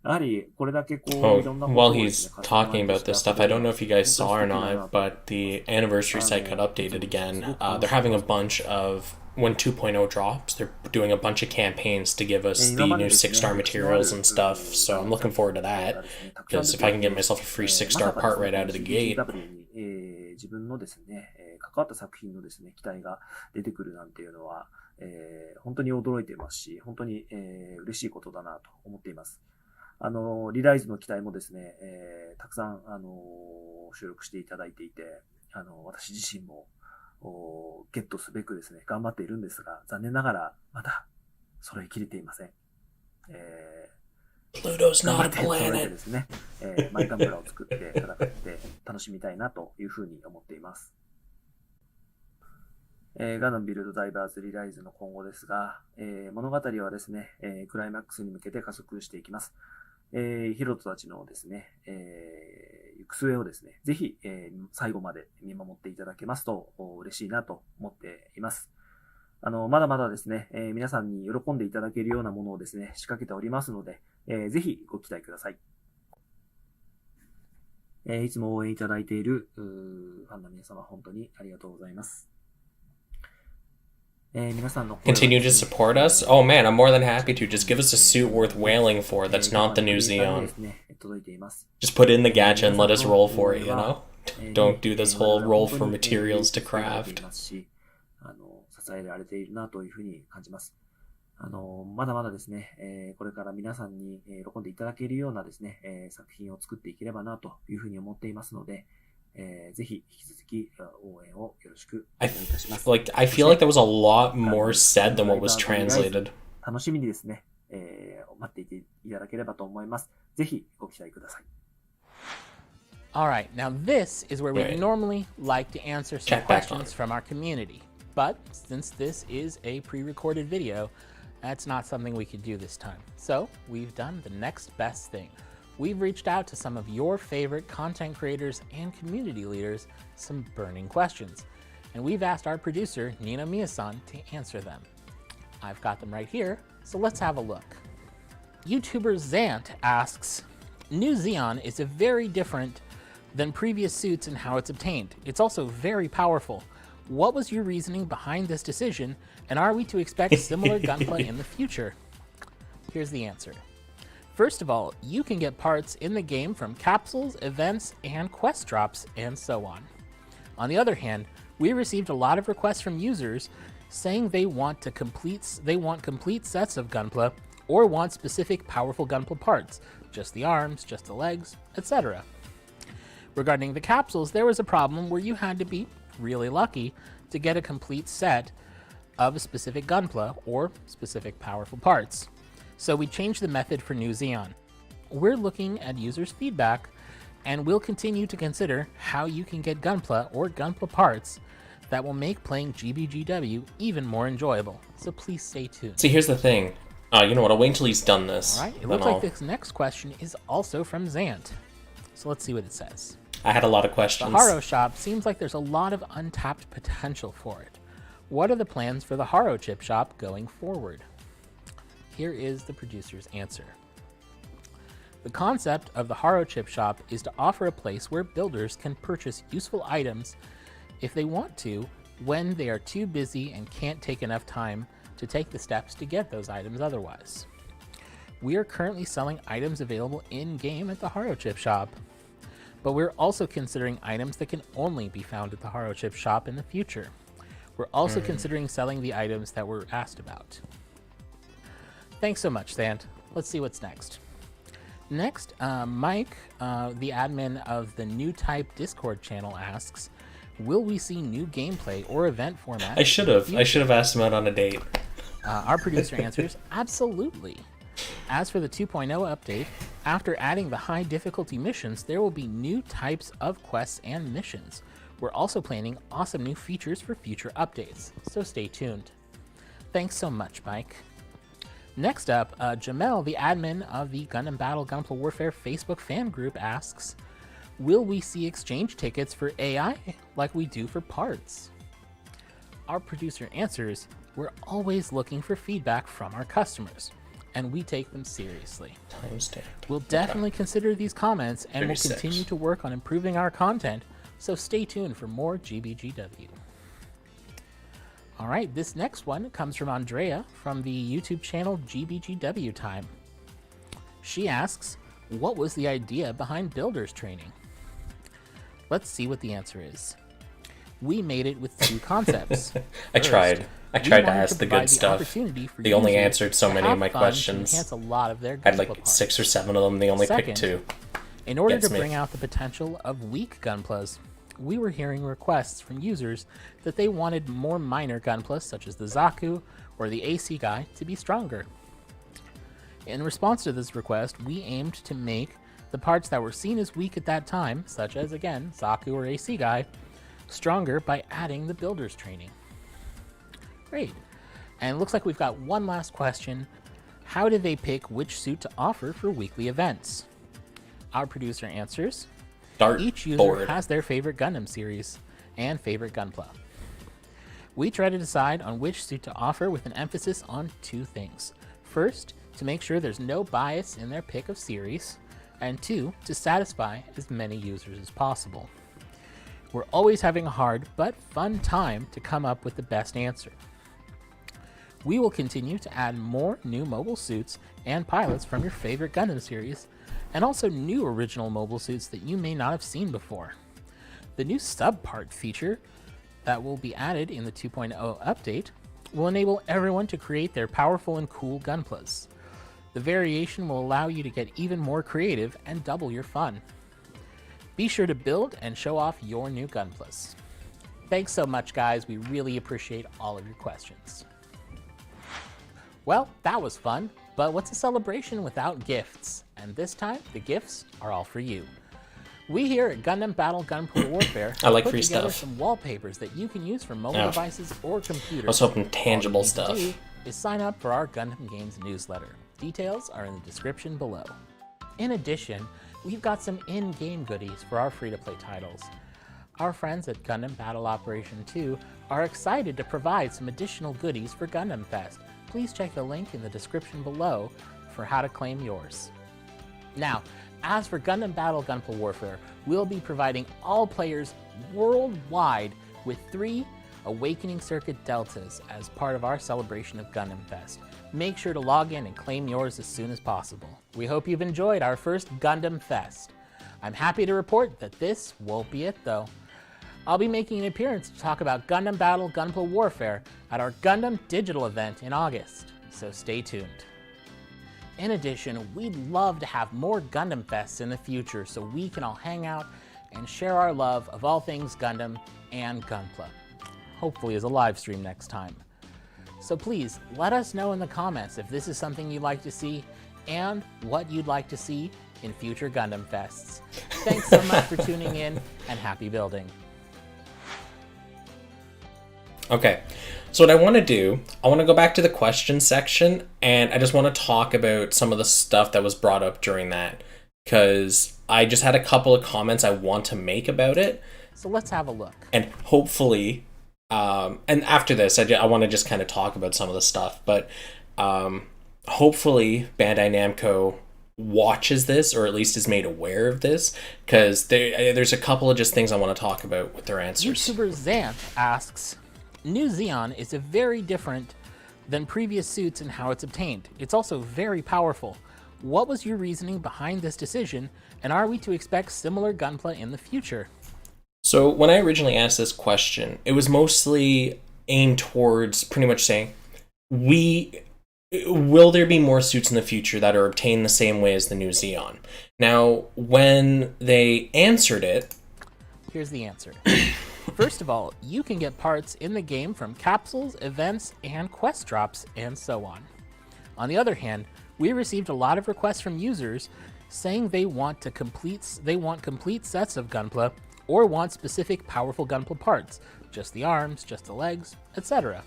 やはりこれだけいろんなことを While he's talking about this stuff, I don't know if you guys saw or not, but the anniversary site got updated again. They're having a bunch of when 2.0 drops, they're doing a bunch of campaigns to give us the new 6-star materials and stuff. So I'm looking forward to that because if I can get myself a free 6-star part right out of the gate. GBGW 自分のですね、関わった作品のですね、期待が出てくるなんていうのは、本当に驚いていますし、本当に、嬉しいことだなと思っています。リライズの期待もですね、たくさん、収録していただいていて、私自身も、ゲットすべくですね、頑張っているんですが、残念ながら、まだ、揃いきれていません。Pluto's not a 揃えて planet. ですね、マイガンプラを作って戦って楽しみたいなというふうに思っています。ガンダムビルドダイバーズリライズの今後ですが、物語はですね、クライマックスに向けて加速していきます。ヒロトたちのですね、行く末をですね、ぜひ、最後まで見守っていただけますと嬉しいなと思っています。まだまだですね、皆さんに喜んでいただけるようなものをですね、仕掛けておりますので、ぜひご期待ください。いつも応援いただいているファンの皆様、本当にありがとうございます。皆さんの声を Continue to support us? Oh man, I'm more than happy to. Just give us a suit worth wailing for that's not the new Xeon. 届いています。 Just put in the gacha and let us roll for it, you know? Don't do this whole roll for materials to craft. 支えられているなというふうに感じます。まだまだですね、これから皆さんに喜んでいただけるようなですね、作品を作っていければなというふうに思っていますので、ぜひ引き続き応援をよろしくお願いいたします。I feel like there was a lot more said than what was translated. 楽しみにですね、待っていていただければと思います。ぜひご期待ください。Alright, now this is where we'd normally like to answer some Check back on questions from our community. But since this is a pre-recorded video, that's not something we could do this time. So we've done the next best thing. We've reached out to some of your favorite content creators and community leaders some burning questions. And we've asked our producer, Nina Miyasan, to answer them. I've got them right here, so let's have a look. YouTuber Xant asks, New Xeon is very different than previous suits in how it's obtained. It's also very powerful. What was your reasoning behind this decision, and are we to expect similar gunplay in the future? Here's the answer. First of all, you can get parts in the game from capsules, events, and quest drops, and so on. On the other hand, We received a lot of requests from users saying they want complete sets of Gunpla or want specific powerful Gunpla parts, just the arms, just the legs, etc. Regarding the capsules, there was a problem where you had to be really lucky to get a complete set of a specific Gunpla or specific powerful parts. So we changed the method for New Xeon. We're looking at users' feedback, and we'll continue to consider how you can get Gunpla or Gunpla parts that will make playing GBGW even more enjoyable. So please stay tuned. See, here's the thing. You know what? I'll wait until he's done this. All right, it looks like this next question is also from Xant. So let's see what it says. I had a lot of questions. The Haro shop seems like there's a lot of untapped potential for it. What are the plans for the Haro chip shop going forward? Here is the producer's answer. The concept of the Haro chip shop is to offer a place where builders can purchase useful items if they want to, when they are too busy and can't take enough time to take the steps to get those items otherwise. We are currently selling items available in-game at the Haro chip shop, but we're also considering items that can only be found at the Haro chip shop in the future. We're also considering selling the items that were asked about. Thanks so much, Xant. Let's see what's next. Next, Mike, the admin of the New Type Discord channel, asks, will we see new gameplay or event formats? I should have asked him out on a date. Our producer answers, absolutely. As for the 2.0 update, after adding the high difficulty missions, there will be new types of quests and missions. We're also planning awesome new features for future updates, so stay tuned. Thanks so much, Mike. Next up, Jamel, the admin of the Gundam Battle Gunpla Warfare Facebook fan group, asks, will we see exchange tickets for AI like we do for parts? Our producer answers, we're always looking for feedback from our customers, and we take them seriously. Timestamp. We'll definitely consider these comments, and 36. we'll continue to work on improving our content, so stay tuned for more GBGW. All right, this next one comes from Andrea from the YouTube channel GBGW Time. She asks, what was the idea behind builders training? Let's see what the answer is. We made it with two concepts. I tried to ask the good stuff. They only answered so many of my questions. Enhance a lot of their I had like Gunpla 6 or 7 of them. They only picked 2. In order Gets to me. bring out the potential of weak Gunplas, we were hearing requests from users that they wanted more minor Gunplas, such as the Zaku or the AC guy, to be stronger. In response to this request, we aimed to make the parts that were seen as weak at that time, such as, again, Zaku or AC guy, stronger by adding the builder's training. Great. And it looks like we've got one last question. How did they pick which suit to offer for weekly events? Our producer answers, each user has their favorite Gundam series and favorite Gunpla. We try to decide on which suit to offer with an emphasis on 2 things. First, to make sure there's no bias in their pick of series, and 2, to satisfy as many users as possible. We're always having a hard but fun time to come up with the best answer. We will continue to add more new mobile suits and pilots from your favorite Gundam series, and also new original mobile suits that you may not have seen before. The new sub-part feature that will be added in the 2.0 update will enable everyone to create their powerful and cool Gunplas. The variation will allow you to get even more creative and double your fun. Be sure to build and show off your new Gunplas. Thanks so much, guys. We really appreciate all of your questions. Well, that was fun, but what's a celebration without gifts? And this time, the gifts are all for you. We here at Gundam Battle Gunpla Warfare I like put free together stuff. some wallpapers that you can use for mobile devices or computers. I was hoping tangible All you need to stuff. do is sign up for our Gundam Games newsletter. Details are in the description below. In addition, we've got some in-game goodies for our free-to-play titles. Our friends at Gundam Battle Operation 2 are excited to provide some additional goodies for Gundam Fest. Please check the link in the description below for how to claim yours. Now, as for Gundam Battle Gunpla Warfare, we'll be providing all players worldwide with 3 Awakening Circuit Deltas as part of our celebration of Gundam Fest. Make sure to log in and claim yours as soon as possible. We hope you've enjoyed our first Gundam Fest. I'm happy to report that this won't be it though. I'll be making an appearance to talk about Gundam Battle Gunpla Warfare at our Gundam Digital event in August, so stay tuned. In addition, we'd love to have more Gundam Fests in the future so we can all hang out and share our love of all things Gundam and Gunpla. Hopefully as a live stream next time. So please, let us know in the comments if this is something you'd like to see and what you'd like to see in future Gundam Fests. Thanks so much for tuning in, and happy building. Okay, so what I want to do, I want to go back to the question section, and I just want to talk about some of the stuff that was brought up during that, because I just had a couple of comments I want to make about it. So let's have a look. And hopefully, and after this, I want to just kind of talk about some of the stuff, but hopefully Bandai Namco watches this, or at least is made aware of this, because there's a couple of just things I want to talk about with their answers. YouTuber Xant asks, New Xeon is a very different than previous suits in how it's obtained. It's also very powerful. What was your reasoning behind this decision, and are we to expect similar Gunpla in the future? So when I originally asked this question, it was mostly aimed towards pretty much saying, will there be more suits in the future that are obtained the same way as the New Xeon? Now, when they answered it... Here's the answer. First of all, you can get parts in the game from capsules, events, and quest drops, and so on. On the other hand, we received a lot of requests from users saying they want complete sets of Gunpla, or want specific powerful Gunpla parts, just the arms, just the legs, etc.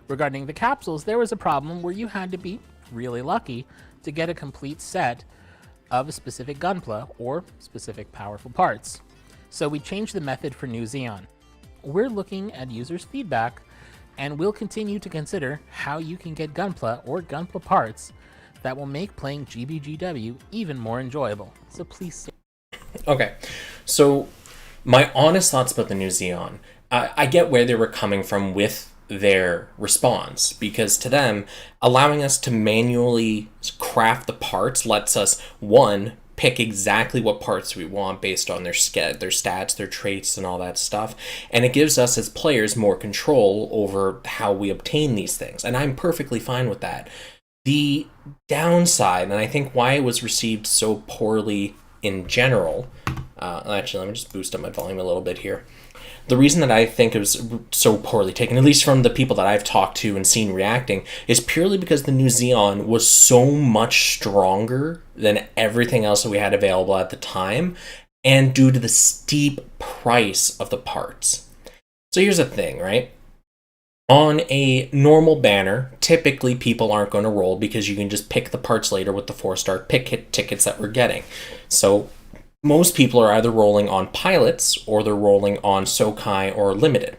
Regarding the capsules, there was a problem where you had to be really lucky to get a complete set of a specific Gunpla or specific powerful parts. So we changed the method for New Xeon. We're looking at users' feedback, and we'll continue to consider how you can get Gunpla or Gunpla parts that will make playing GBGW even more enjoyable. So please stay. Okay, so my honest thoughts about the New Xeon, I get where they were coming from with their response, because to them, allowing us to manually craft the parts lets us, one, pick exactly what parts we want based on their stats, their traits, and all that stuff, and it gives us as players more control over how we obtain these things, and I'm perfectly fine with that. The downside, and I think why it was received so poorly in general, actually let me just boost up my volume a little bit here. The reason that I think it was so poorly taken, at least from the people that I've talked to and seen reacting, is purely because the New Xeon was so much stronger than everything else that we had available at the time, and due to the steep price of the parts. So here's the thing, right? On a normal banner, typically people aren't going to roll because you can just pick the parts later with the 4-star pick tickets that we're getting. So most people are either rolling on pilots or they're rolling on Sokai or limited,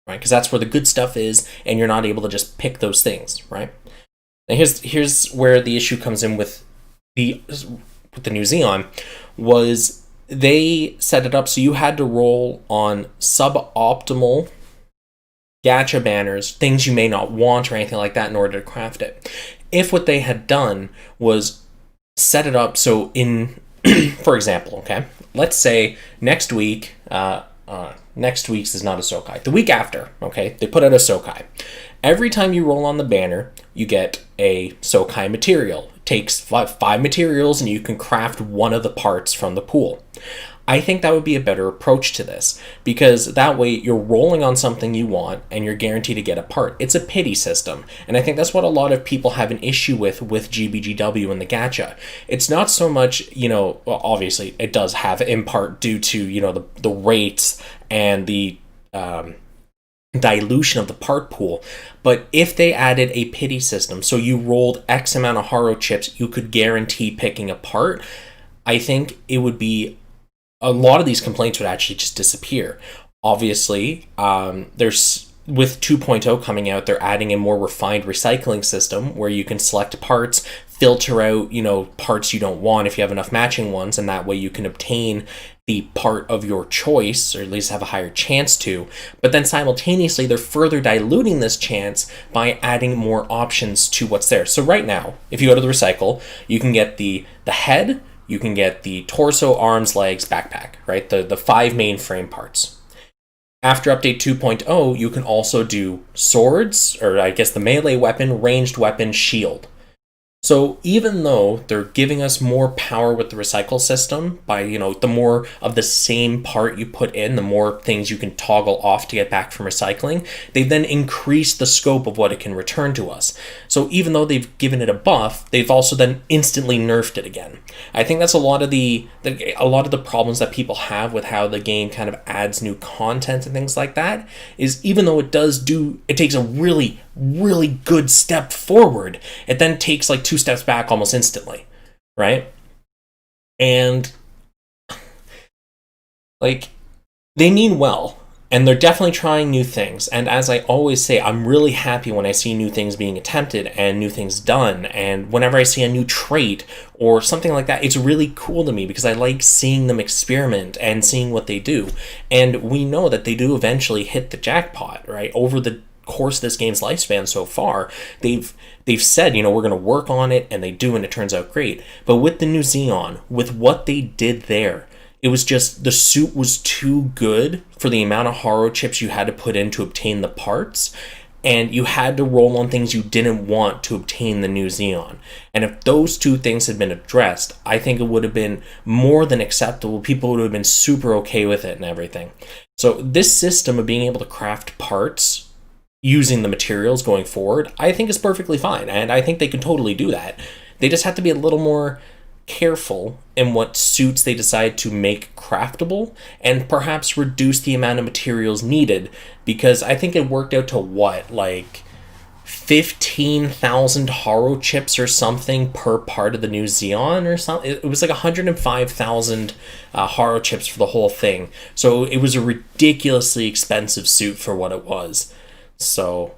right? Because that's where the good stuff is, and you're not able to just pick those things, right? And here's where the issue comes in with the New Xeon, was they set it up so you had to roll on suboptimal gacha banners, things you may not want or anything like that in order to craft it. If what they had done was set it up so in for example, okay, let's say next week, next week's is not a Sokai. The week after, okay, they put out a Sokai. Every time you roll on the banner, you get a Sokai material. It takes five materials, and you can craft one of the parts from the pool. I think that would be a better approach to this, because that way you're rolling on something you want and you're guaranteed to get a part. It's a pity system, and I think that's what a lot of people have an issue with GBGW and the gacha. It's not so much, well, obviously it does have in part due to, the rates and the dilution of the part pool, but if they added a pity system, so you rolled X amount of Haro chips, you could guarantee picking a part, I think it would be a lot of these complaints would actually just disappear. Obviously, there's with 2.0 coming out, they're adding a more refined recycling system where you can select parts, filter out, parts you don't want if you have enough matching ones, and that way you can obtain the part of your choice, or at least have a higher chance to. But then simultaneously, they're further diluting this chance by adding more options to what's there. So right now, if you go to the recycle, you can get the head, you can get the torso, arms, legs, backpack, right? The 5 main frame parts. after update 2.0, you can also do swords, or I guess the melee weapon, ranged weapon, shield. So even though they're giving us more power with the recycle system by, the more of the same part you put in, the more things you can toggle off to get back from recycling, they've then increased the scope of what it can return to us. So even though they've given it a buff, they've also then instantly nerfed it again. I think that's a lot of the problems that people have with how the game kind of adds new content and things like that, is even though it takes a really, really good step forward, it then takes like 2 steps back almost instantly, right? And like, they mean well, and they're definitely trying new things. And as I always say, I'm really happy when I see new things being attempted and new things done. And whenever I see a new trait or something like that, it's really cool to me because I like seeing them experiment and seeing what they do. And we know that they do eventually hit the jackpot, right? Over the course of this game's lifespan so far, they've said, we're going to work on it, and they do, and it turns out great. But with the new Xeon, with what they did there, it was just, the suit was too good for the amount of haro chips you had to put in to obtain the parts, and you had to roll on things you didn't want to obtain the new Xeon. And if those two things had been addressed, I think it would have been more than acceptable. People would have been super okay with it and everything. So this system of being able to craft parts using the materials going forward, I think is perfectly fine, and I think they can totally do that. They just have to be a little more careful in what suits they decide to make craftable, and perhaps reduce the amount of materials needed, because I think it worked out to like 15,000 haro chips or something per part of the new Xeon or something. It was like 105,000 haro chips for the whole thing. So it was a ridiculously expensive suit for what it was. So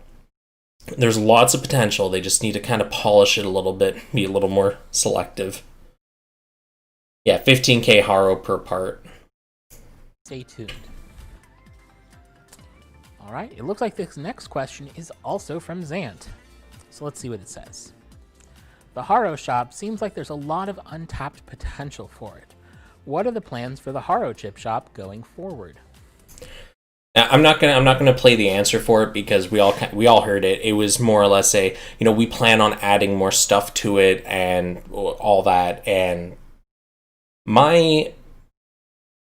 there's lots of potential. They just need to kind of polish it a little bit, be a little more selective. Yeah, 15k haro per part. Stay tuned. All right, it looks like this next question is also from Xant. So let's see what it says. The haro shop seems like there's a lot of untapped potential for it. What are the plans for the haro chip shop going forward? I'm not gonna play the answer for it because we all heard it. It was more or less we plan on adding more stuff to it and all that. And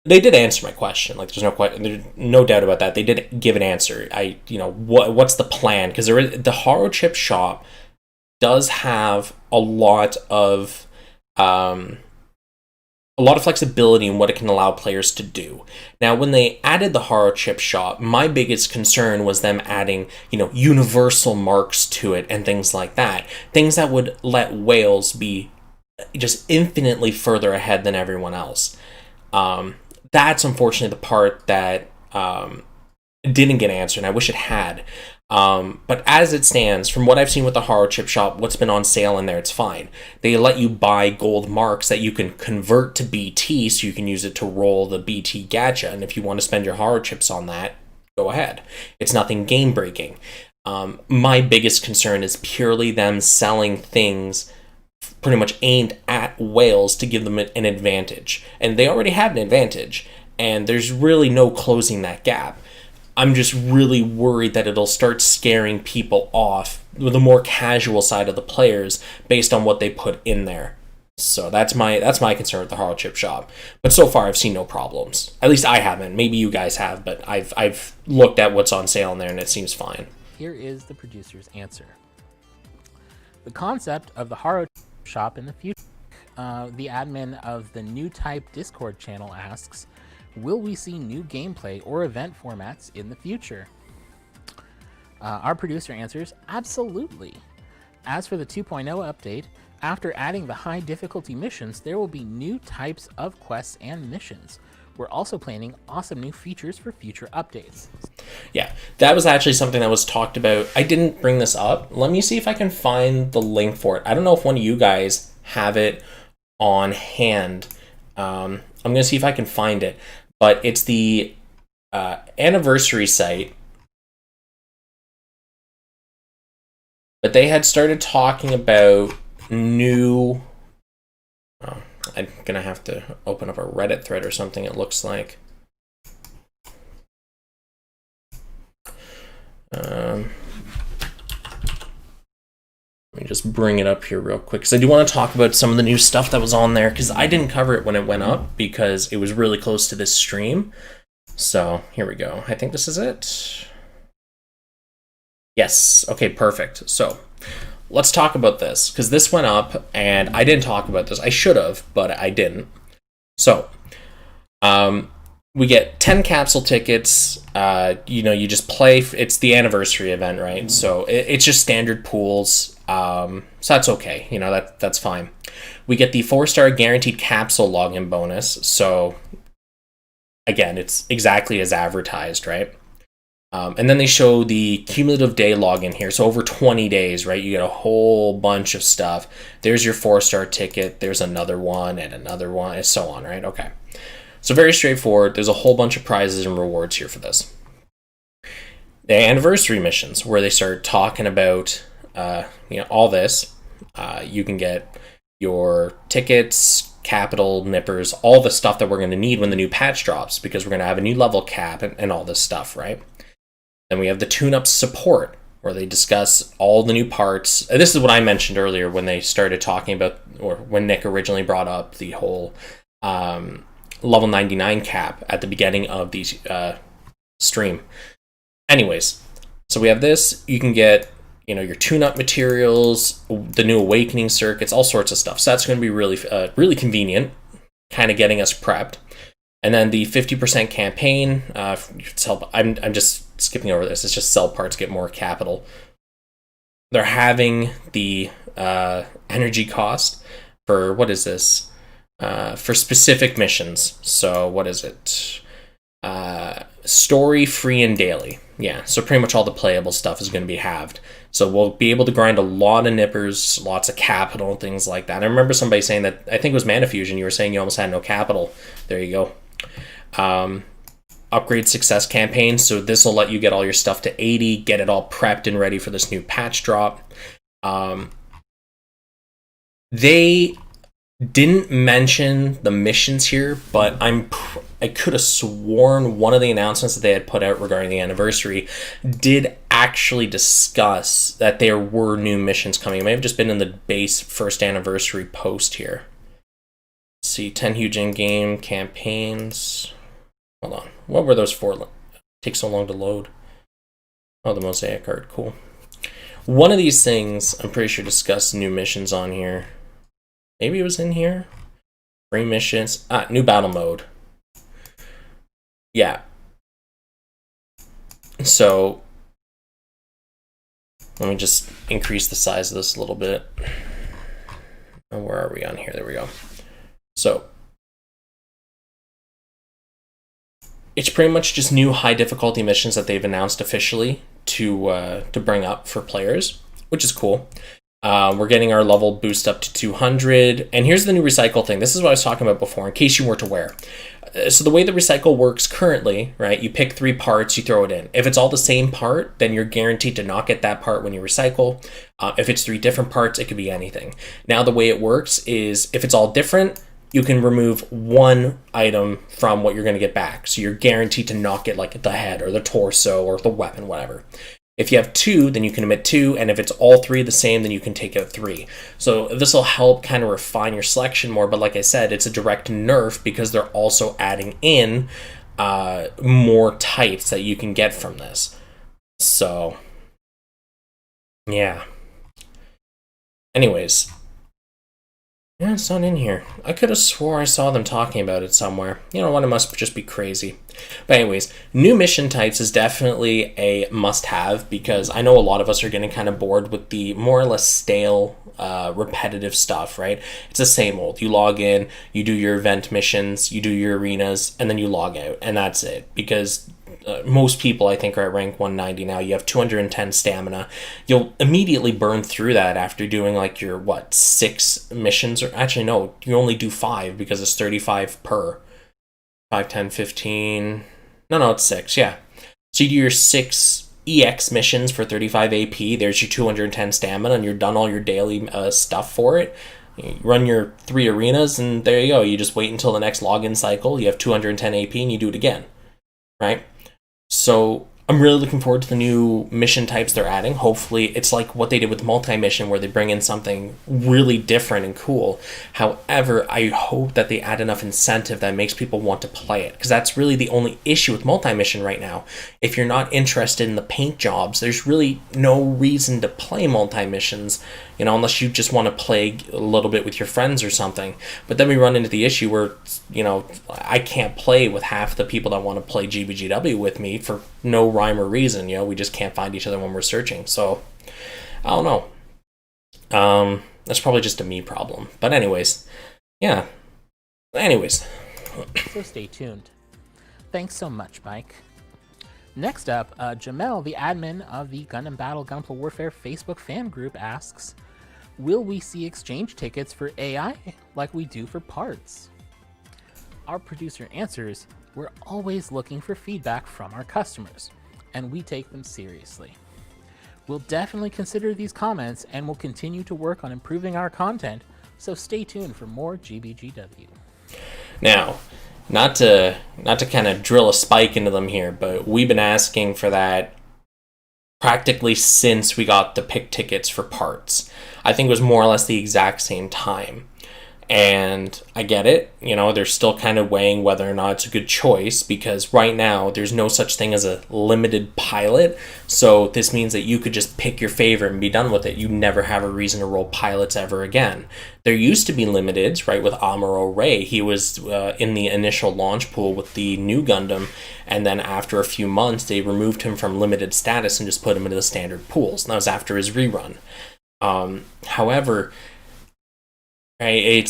they did answer my question. Like, there's no doubt about that. They did give an answer. What's the plan? Because the haro chip shop does have a lot of flexibility in what it can allow players to do. Now, when they added the haro chip shop, my biggest concern was them adding, universal marks to it and things like that. Things that would let whales be just infinitely further ahead than everyone else. That's unfortunately the part that didn't get answered, and I wish it had. But as it stands, from what I've seen with the haro chip shop, what's been on sale in there, it's fine. They let you buy gold marks that you can convert to BT, so you can use it to roll the BT gacha, and if you want to spend your haro chips on that, go ahead. It's nothing game breaking. My biggest concern is purely them selling things pretty much aimed at whales to give them an advantage, and they already have an advantage, and there's really no closing that gap. I'm just really worried that it'll start scaring people off, with the more casual side of the players, based on what they put in there. So that's my concern with the haro chip shop. But so far, I've seen no problems. At least I haven't. Maybe you guys have, but I've looked at what's on sale in there, and it seems fine. Here is the producer's answer. The concept of the haro shop in the future. The admin of the New Type Discord channel asks, will we see new gameplay or event formats in the future? Our producer answers, absolutely. As for the 2.0 update, after adding the high difficulty missions, there will be new types of quests and missions. We're also planning awesome new features for future updates. Yeah, that was actually something that was talked about. I didn't bring this up. Let me see if I can find the link for it. I don't know if one of you guys have it on hand. I'm going to see if I can find it. But it's the anniversary site. But they had started talking about new... Oh, I'm going to have to open up a Reddit thread or something, it looks like. Let me just bring it up here real quick because I do want to talk about some of the new stuff that was on there because I didn't cover it when it went up because it was really close to this stream. So here we go. I think this is it. Yes. Okay, perfect. So let's talk about this because this went up and I didn't talk about this. I should have, but I didn't. So we get 10 capsule tickets. You just play. It's the anniversary event, right? So it's just standard pools. So that's okay. That's fine. We get the 4-star guaranteed capsule login bonus. So again, it's exactly as advertised, right? And then they show the cumulative day login here. So over 20 days, right? You get a whole bunch of stuff. There's your 4-star ticket. There's another one and another one and so on, right? Okay. So very straightforward. There's a whole bunch of prizes and rewards here for this. The anniversary missions where they start talking about, all this. You can get your tickets, capital, nippers, all the stuff that we're going to need when the new patch drops because we're going to have a new level cap and all this stuff, right? Then we have the tune-up support where they discuss all the new parts. This is what I mentioned earlier when they started talking about, or when Nick originally brought up the whole level 99 cap at the beginning of the stream. Anyways, so we have this. You can get your tune-up materials, the new awakening circuits, all sorts of stuff. So that's going to be really convenient, kind of getting us prepped. And then the 50% campaign, I'm just skipping over this. It's just sell parts, get more capital. They're having the energy cost for, what is this? For specific missions. So what is it? Story, free, and daily. Yeah, so pretty much all the playable stuff is going to be halved. So we'll be able to grind a lot of nippers, lots of capital, things like that. I remember somebody saying that, I think it was Mana Fusion, you were saying you almost had no capital. There you go. Upgrade success campaign, so this will let you get all your stuff to 80, get it all prepped and ready for this new patch drop. They didn't mention the missions here, but I could have sworn one of the announcements that they had put out regarding the anniversary did actually discuss that there were new missions coming. It may have just been in the base first anniversary post here. Let's see, 10 huge in-game campaigns. Hold on. What were those for? Takes so long to load. Oh, the mosaic art. Cool. One of these things, I'm pretty sure, discussed new missions on here. Maybe it was in here. Free missions. New battle mode. Yeah. So, let me just increase the size of this a little bit. Where are we on here? There we go. So, it's pretty much just new high difficulty missions that they've announced officially to bring up for players, which is cool. We're getting our level boost up to 200. And here's the new recycle thing. This is what I was talking about before, in case you weren't aware. So the way the recycle works currently, right, you pick 3 parts, you throw it in. If it's all the same part, then you're guaranteed to not get that part when you recycle. If it's 3 different parts, it could be anything. Now the way it works is if it's all different, you can remove 1 item from what you're going to get back. So you're guaranteed to not get like the head or the torso or the weapon, whatever. If you have 2, then you can omit 2, and if it's all 3 the same, then you can take out 3. So this will help kind of refine your selection more, but like I said, it's a direct nerf because they're also adding in more types that you can get from this. So, yeah. Anyways. Yeah, it's not in here. I could have swore I saw them talking about it somewhere. You know what, it must just be crazy. But anyways, new mission types is definitely a must-have because I know a lot of us are getting kind of bored with the more or less stale, repetitive stuff, right? It's the same old. You log in, you do your event missions, you do your arenas, and then you log out, and that's it. Because most people, I think, are at rank 190 now. You have 210 stamina. You'll immediately burn through that after doing like your, 6 missions? Or actually, no, you only do 5 because it's 35 per. 5, 10, 15. No, it's 6, yeah. So you do your 6 EX missions for 35 AP. There's your 210 stamina, and you're done all your daily stuff for it. You run your 3 arenas, and there you go. You just wait until the next login cycle. You have 210 AP, and you do it again, right? So I'm really looking forward to the new mission types they're adding. Hopefully, it's like what they did with multi-mission, where they bring in something really different and cool. However, I hope that they add enough incentive that makes people want to play it, because that's really the only issue with multi-mission right now. If you're not interested in the paint jobs, there's really no reason to play multi-missions, unless you just want to play a little bit with your friends or something. But then we run into the issue where, I can't play with half the people that want to play GBGW with me for no rhyme or reason. We just can't find each other when we're searching. So, I don't know. That's probably just a me problem. But anyways, yeah. Anyways. So stay tuned. Thanks so much, Mike. Next up, Jamel, the admin of the Gundam Battle Gunpla Warfare Facebook fan group, asks, will we see exchange tickets for AI like we do for parts? Our producer answers, we're always looking for feedback from our customers, and we take them seriously. We'll definitely consider these comments, and we'll continue to work on improving our content, so stay tuned for more GBGW. Now, not to kind of drill a spike into them here, but we've been asking for that practically since we got the pick tickets for parts. I think it was more or less the exact same time. And I get it, they're still kind of weighing whether or not it's a good choice, because right now there's no such thing as a limited pilot. So this means that you could just pick your favorite and be done with it. You never have a reason to roll pilots ever again. There used to be limiteds, right, with Amuro Ray. He was in the initial launch pool with the new Gundam, and then after a few months they removed him from limited status and just put him into the standard pools. And that was after his rerun. However, right,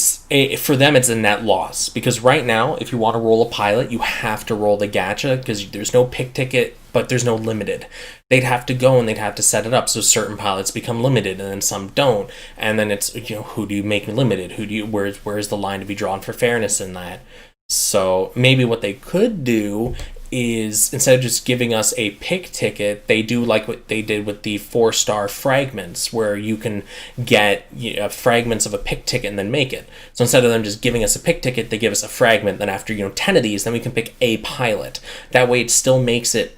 for them it's a net loss, because right now if you want to roll a pilot you have to roll the gacha, because there's no pick ticket but there's no limited. They'd have to go and they'd have to set it up so certain pilots become limited and then some don't, and then it's who do you make limited, where's the line to be drawn for fairness in that. So maybe what they could do is, instead of just giving us a pick ticket, they do like what they did with the 4-star fragments, where you can get fragments of a pick ticket and then make it. So instead of them just giving us a pick ticket, they give us a fragment. Then after 10 of these, then we can pick a pilot. That way it still makes it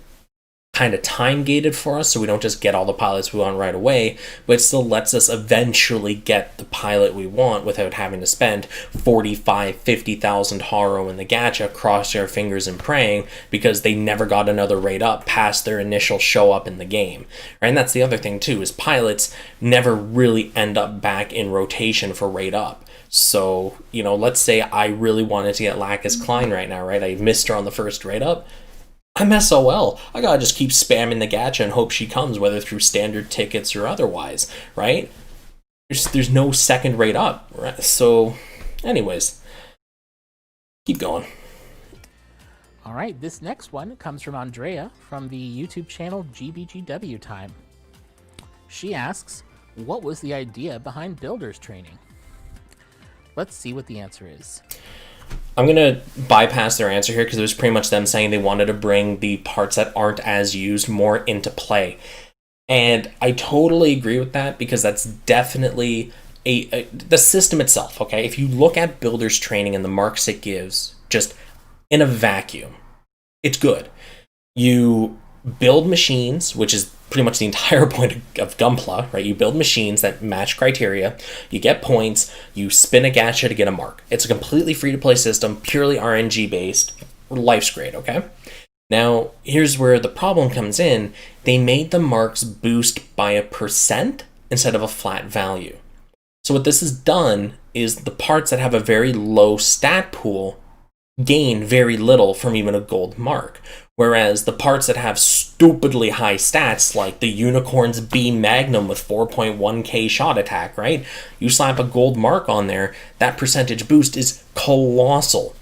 kind of time gated for us, so we don't just get all the pilots we want right away, but it still lets us eventually get the pilot we want without having to spend 50,000 haro in the gacha, crossing our fingers and praying because they never got another rate up past their initial show up in the game. Right? And that's the other thing too, is pilots never really end up back in rotation for rate up. So, let's say I really wanted to get Lacus Klein right now, right? I missed her on the first rate up. I'm SOL. I gotta just keep spamming the gacha and hope she comes, whether through standard tickets or otherwise, right? There's no second rate up, right? So, anyways, keep going. All right, this next one comes from Andrea from the YouTube channel GBGW Time. She asks, what was the idea behind builders training? Let's see what the answer is. I'm going to bypass their answer here because it was pretty much them saying they wanted to bring the parts that aren't as used more into play. And I totally agree with that, because that's definitely the system itself, okay? If you look at builders training and the marks it gives, just in a vacuum, it's good. You build machines, which is pretty much the entire point of Gunpla, right? You build machines that match criteria, you get points, you spin a gacha to get a mark. It's a completely free-to-play system, purely RNG-based. Life's great, okay? Now, here's where the problem comes in. They made the marks boost by a % instead of a flat value. So what this has done is the parts that have a very low stat pool gain very little from even a gold mark. Whereas the parts that have stupidly high stats, like the Unicorn's B Magnum with 4.1k shot attack, right? You slap a gold mark on there, that percentage boost is colossal.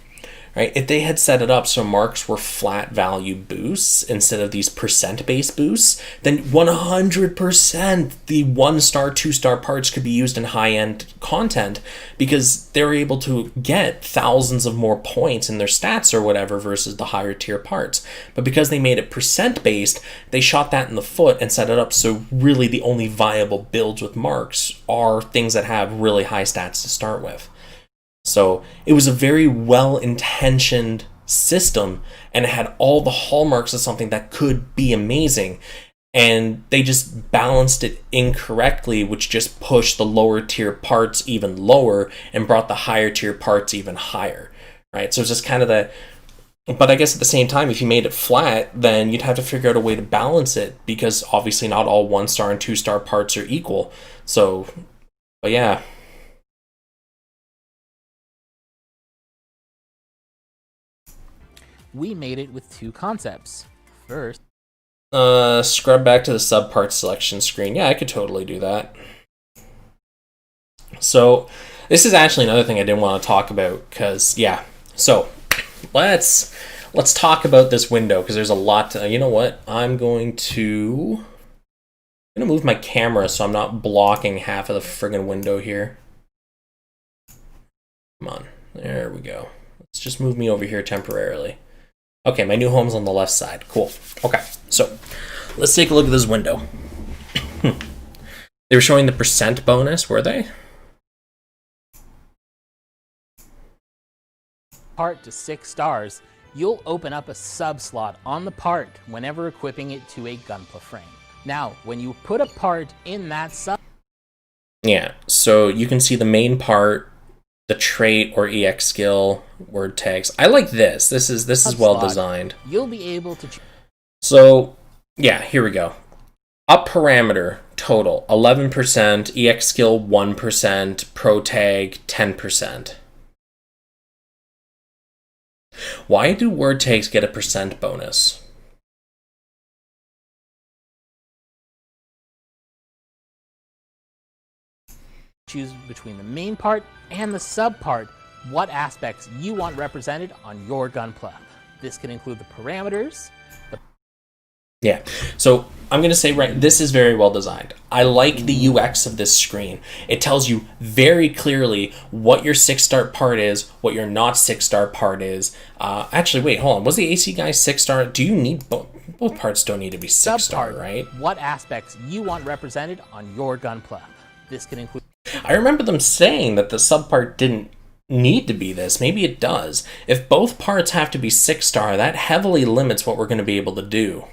Right? If they had set it up so marks were flat value boosts instead of these percent-based boosts, then 100% the 1-star, 2-star parts could be used in high-end content, because they're able to get thousands of more points in their stats or whatever versus the higher tier parts. But because they made it percent-based, they shot that in the foot and set it up so really the only viable builds with marks are things that have really high stats to start with. So it was a very well-intentioned system, and it had all the hallmarks of something that could be amazing. And they just balanced it incorrectly, which just pushed the lower tier parts even lower and brought the higher tier parts even higher, right? So it's just kind of the... But I guess at the same time, if you made it flat, then you'd have to figure out a way to balance it, because obviously not all 1-star and 2-star parts are equal. So, but yeah. We made it with two concepts. First, Scrub back to the subpart selection screen. Yeah, I could totally do that. So, this is actually another thing I didn't want to talk about, because, yeah. So, let's talk about this window, because there's a lot to... You know what? I'm going to move my camera so I'm not blocking half of the friggin' window here. Come on. There we go. Let's just move me over here temporarily. Okay, my new home's on the left side. Cool. Okay, so let's take a look at this window. They were showing the percent bonus, were they? part to 6 stars, you'll open up a sub slot on the part whenever equipping it to a Gunpla frame. Now, when you put a part in that sub... Yeah, so you can see the main part, the trait or EX skill, word tags. I like this. This is well designed. You'll be able to... So, yeah, here we go. Up parameter, total, 11%, EX skill 1%, pro tag 10%. Why do word tags get a percent bonus? Choose between the main part and the sub part what aspects you want represented on your Gunpla. This can include the parameters. Yeah, so I'm going to say, right, this is very well designed. I like the UX of this screen. It tells you very clearly what your 6-star part is, what your not 6-star part is. Actually, wait, hold on. Was the AC guy 6-star? Do you need both? Both parts don't need to be 6-star, right? What aspects you want represented on your Gunpla. This can include... I remember them saying that the subpart didn't need to be this. Maybe it does. If both parts have to be 6-star, that heavily limits what we're going to be able to do.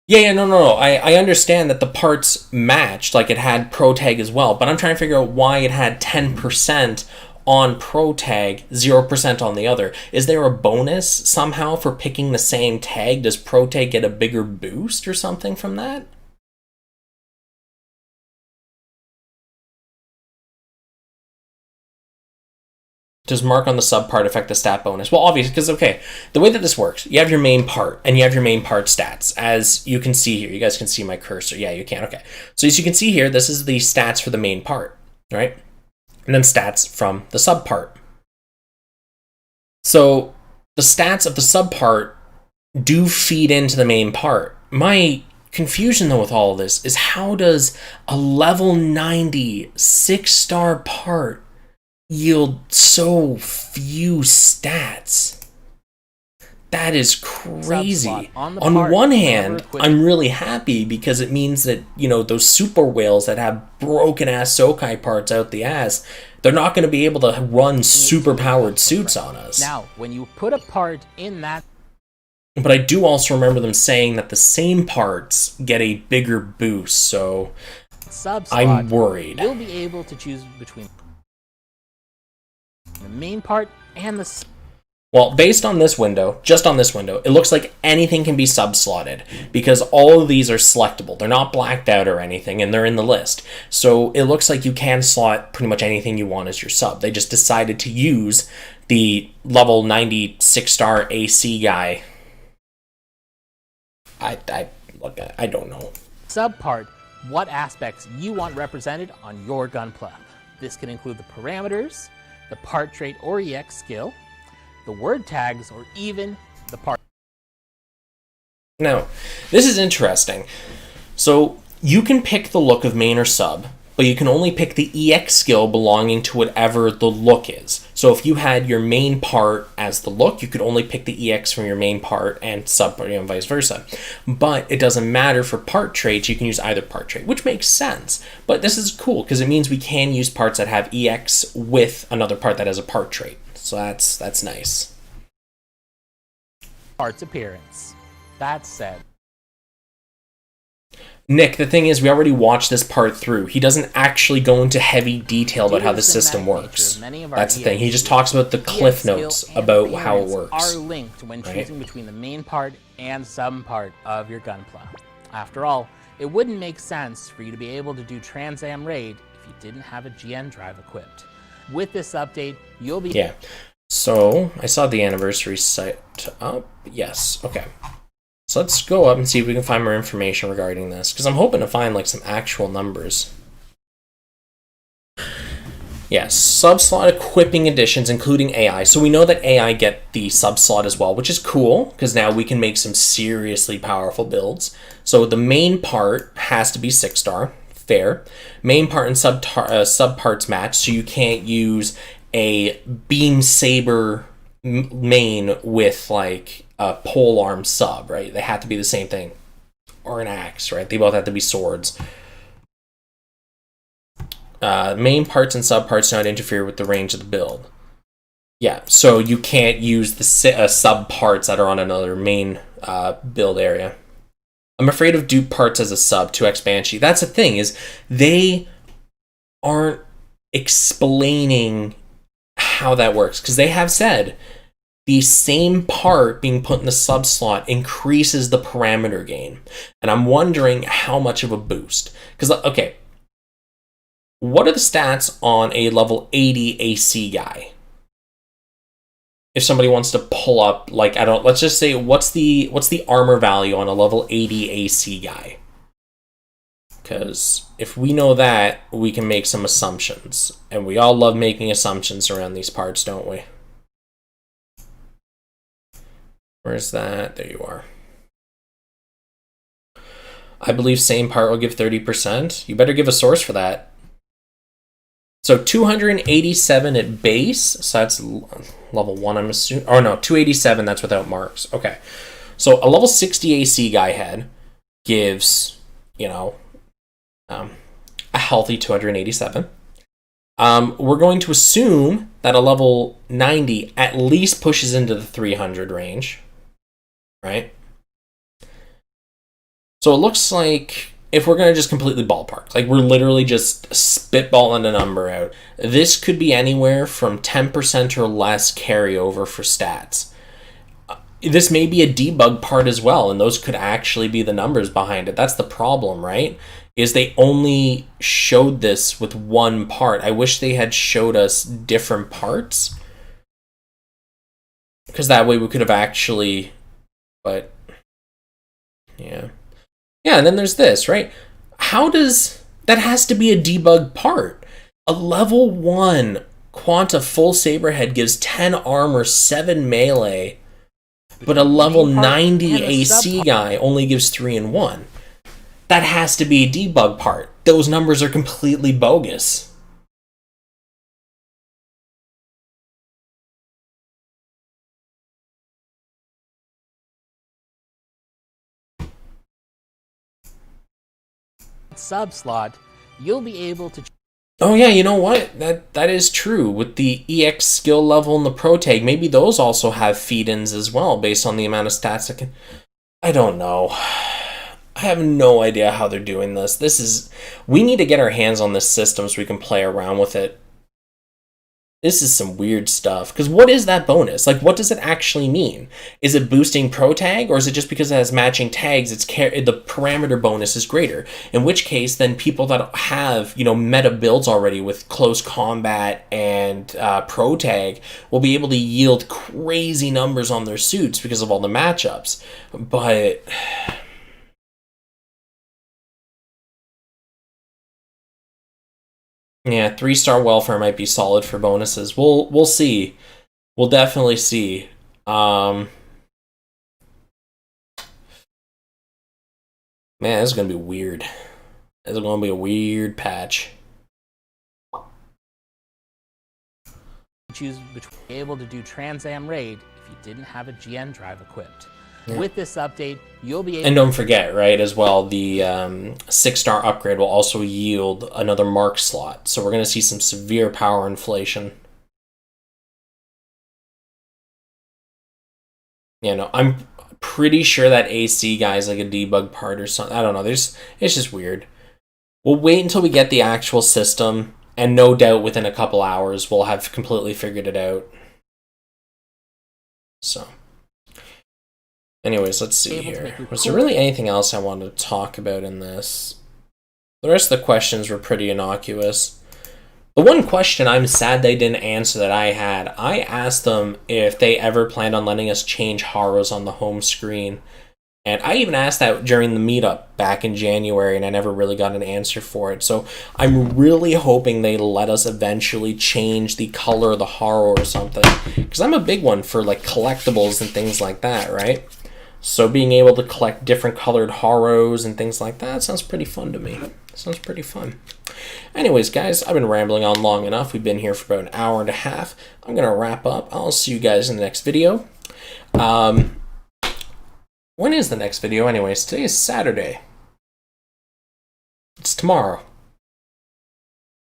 Yeah, no. I understand that the parts matched, like it had pro tag as well, but I'm trying to figure out why it had 10% on pro tag, 0% on the other. Is there a bonus somehow for picking the same tag? Does pro tag get a bigger boost or something from that? Does mark on the sub part affect the stat bonus? Well, obviously, because, okay, the way that this works, you have your main part, and you have your main part stats, as you can see here. You guys can see my cursor. Yeah, you can. Okay. So as you can see here, this is the stats for the main part, right? And then stats from the sub part. So the stats of the sub part do feed into the main part. My confusion, though, with all of this is how does a level 90 6-star part yield so few stats? That is crazy. On one hand, I'm really happy because it means that, you know, those super whales that have broken ass Sokai parts out the ass, they're not going to be able to run super powered suits on us. Now, when you put a part in that... But I do also remember them saying that the same parts get a bigger boost, so I'm worried. You'll be able to choose between the main part and the... Well, based on this window, just on this window, it looks like anything can be sub-slotted because all of these are selectable. They're not blacked out or anything, and they're in the list. So it looks like you can slot pretty much anything you want as your sub. They just decided to use the level 96-star AC guy. I don't know. Sub part, what aspects you want represented on your Gunpla. This can include the parameters, the part trait or EX skill, the word tags, or even the part. Now, this is interesting. So you can pick the look of main or sub, but you can only pick the EX skill belonging to whatever the look is. So if you had your main part as the look, you could only pick the EX from your main part and sub part, and vice versa. But it doesn't matter for part traits, you can use either part trait, which makes sense. But this is cool because it means we can use parts that have EX with another part that has a part trait. So that's nice. Part's appearance. That said, Nick, the thing is, we already watched this part through. He doesn't actually go into heavy detail about how the system works. That's the thing. He just talks about the cliff notes about how it works. Are linked when choosing between the main part and sub part of your Gunpla. After all, it wouldn't make sense for you to be able to do Trans Am Raid if you didn't have a GN drive equipped. With this update, you'll be... Yeah. So, I saw the anniversary site up. Yes. Okay. So let's go up and see if we can find more information regarding this, because I'm hoping to find like some actual numbers. Yes, sub-slot equipping additions, including AI. So we know that AI get the sub-slot as well, which is cool, because now we can make some seriously powerful builds. So the main part has to be 6-star, fair. Main part and sub-parts match, so you can't use a beam saber main with like a pole arm sub, right? They have to be the same thing. Or an axe, right? They both have to be swords. Main parts and sub parts do not interfere with the range of the build. Yeah, so you can't use the sub parts that are on another main build area. I'm afraid of dupe parts as a sub, 2x Banshee. That's the thing, is they aren't explaining how that works, because they have said the same part being put in the sub slot increases the parameter gain. And I'm wondering how much of a boost. Because, okay, what are the stats on a level 80 AC guy? If somebody wants to pull up, like, let's just say, what's the armor value on a level 80 AC guy? Because if we know that, we can make some assumptions. And we all love making assumptions around these parts, don't we? Where's that? There you are. I believe same part will give 30%. You better give a source for that. So 287 at base. So that's level 1, I'm assuming. Oh no, 287, that's without marks. Okay. So a level 60 AC guy head gives, you know, a healthy 287. We're going to assume that a level 90 at least pushes into the 300 range. Right? So it looks like, if we're going to just completely ballpark, like we're literally just spitballing a number out, this could be anywhere from 10% or less carryover for stats. This may be a debug part as well, and those could actually be the numbers behind it. That's the problem, right? Is they only showed this with one part. I wish they had showed us different parts, because that way we could have actually... But, yeah. Yeah, and then there's this, right? How does... That has to be a debug part. A level 1 Quanta full Saberhead gives 10 armor, 7 melee, but a level 90 AC guy only gives 3 and 1. That has to be a debug part. Those numbers are completely bogus. Sub slot, you'll be able to... Oh yeah, you know what? That is true. With the EX skill level and the Pro Tag, maybe those also have feed-ins as well, based on the amount of stats that can... I don't know. I have no idea how they're doing this. We need to get our hands on this system so we can play around with it. This is some weird stuff. Because what is that bonus? Like, what does it actually mean? Is it boosting Pro Tag, or is it just because it has matching tags, the parameter bonus is greater? In which case, then people that have, you know, meta builds already with close combat and Pro Tag will be able to yield crazy numbers on their suits because of all the matchups. But... yeah, 3-star welfare might be solid for bonuses. We'll see. We'll definitely see. Man, this is gonna be weird. This is gonna be a weird patch. choose between being able to do Trans Am Raid if you didn't have a GN drive equipped. With this update, you'll be able And don't forget, right, as well, the 6-star upgrade will also yield another mark slot. So we're going to see some severe power inflation. You know, I'm pretty sure that AC guy is like a debug part or something. I don't know. It's just weird. We'll wait until we get the actual system, and no doubt within a couple hours we'll have completely figured it out. So, anyways, let's see here. Was there really anything else I wanted to talk about in this? The rest of the questions were pretty innocuous. The one question I'm sad they didn't answer that I had, I asked them if they ever planned on letting us change Haros on the home screen. And I even asked that during the meetup back in January, and I never really got an answer for it. So I'm really hoping they let us eventually change the color of the Haro or something. Because I'm a big one for like collectibles and things like that, right? So being able to collect different colored Haros and things like that sounds pretty fun to me. Sounds pretty fun. Anyways, guys, I've been rambling on long enough. We've been here for about an hour and a half. I'm going to wrap up. I'll see you guys in the next video. When is the next video anyways? Today is Saturday. It's tomorrow.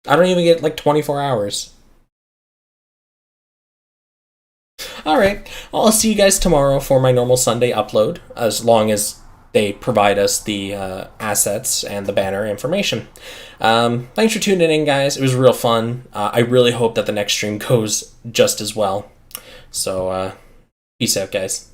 I don't even get like 24 hours. Alright, I'll see you guys tomorrow for my normal Sunday upload, as long as they provide us the assets and the banner information. Thanks for tuning in, guys. It was real fun. I really hope that the next stream goes just as well. So, peace out, guys.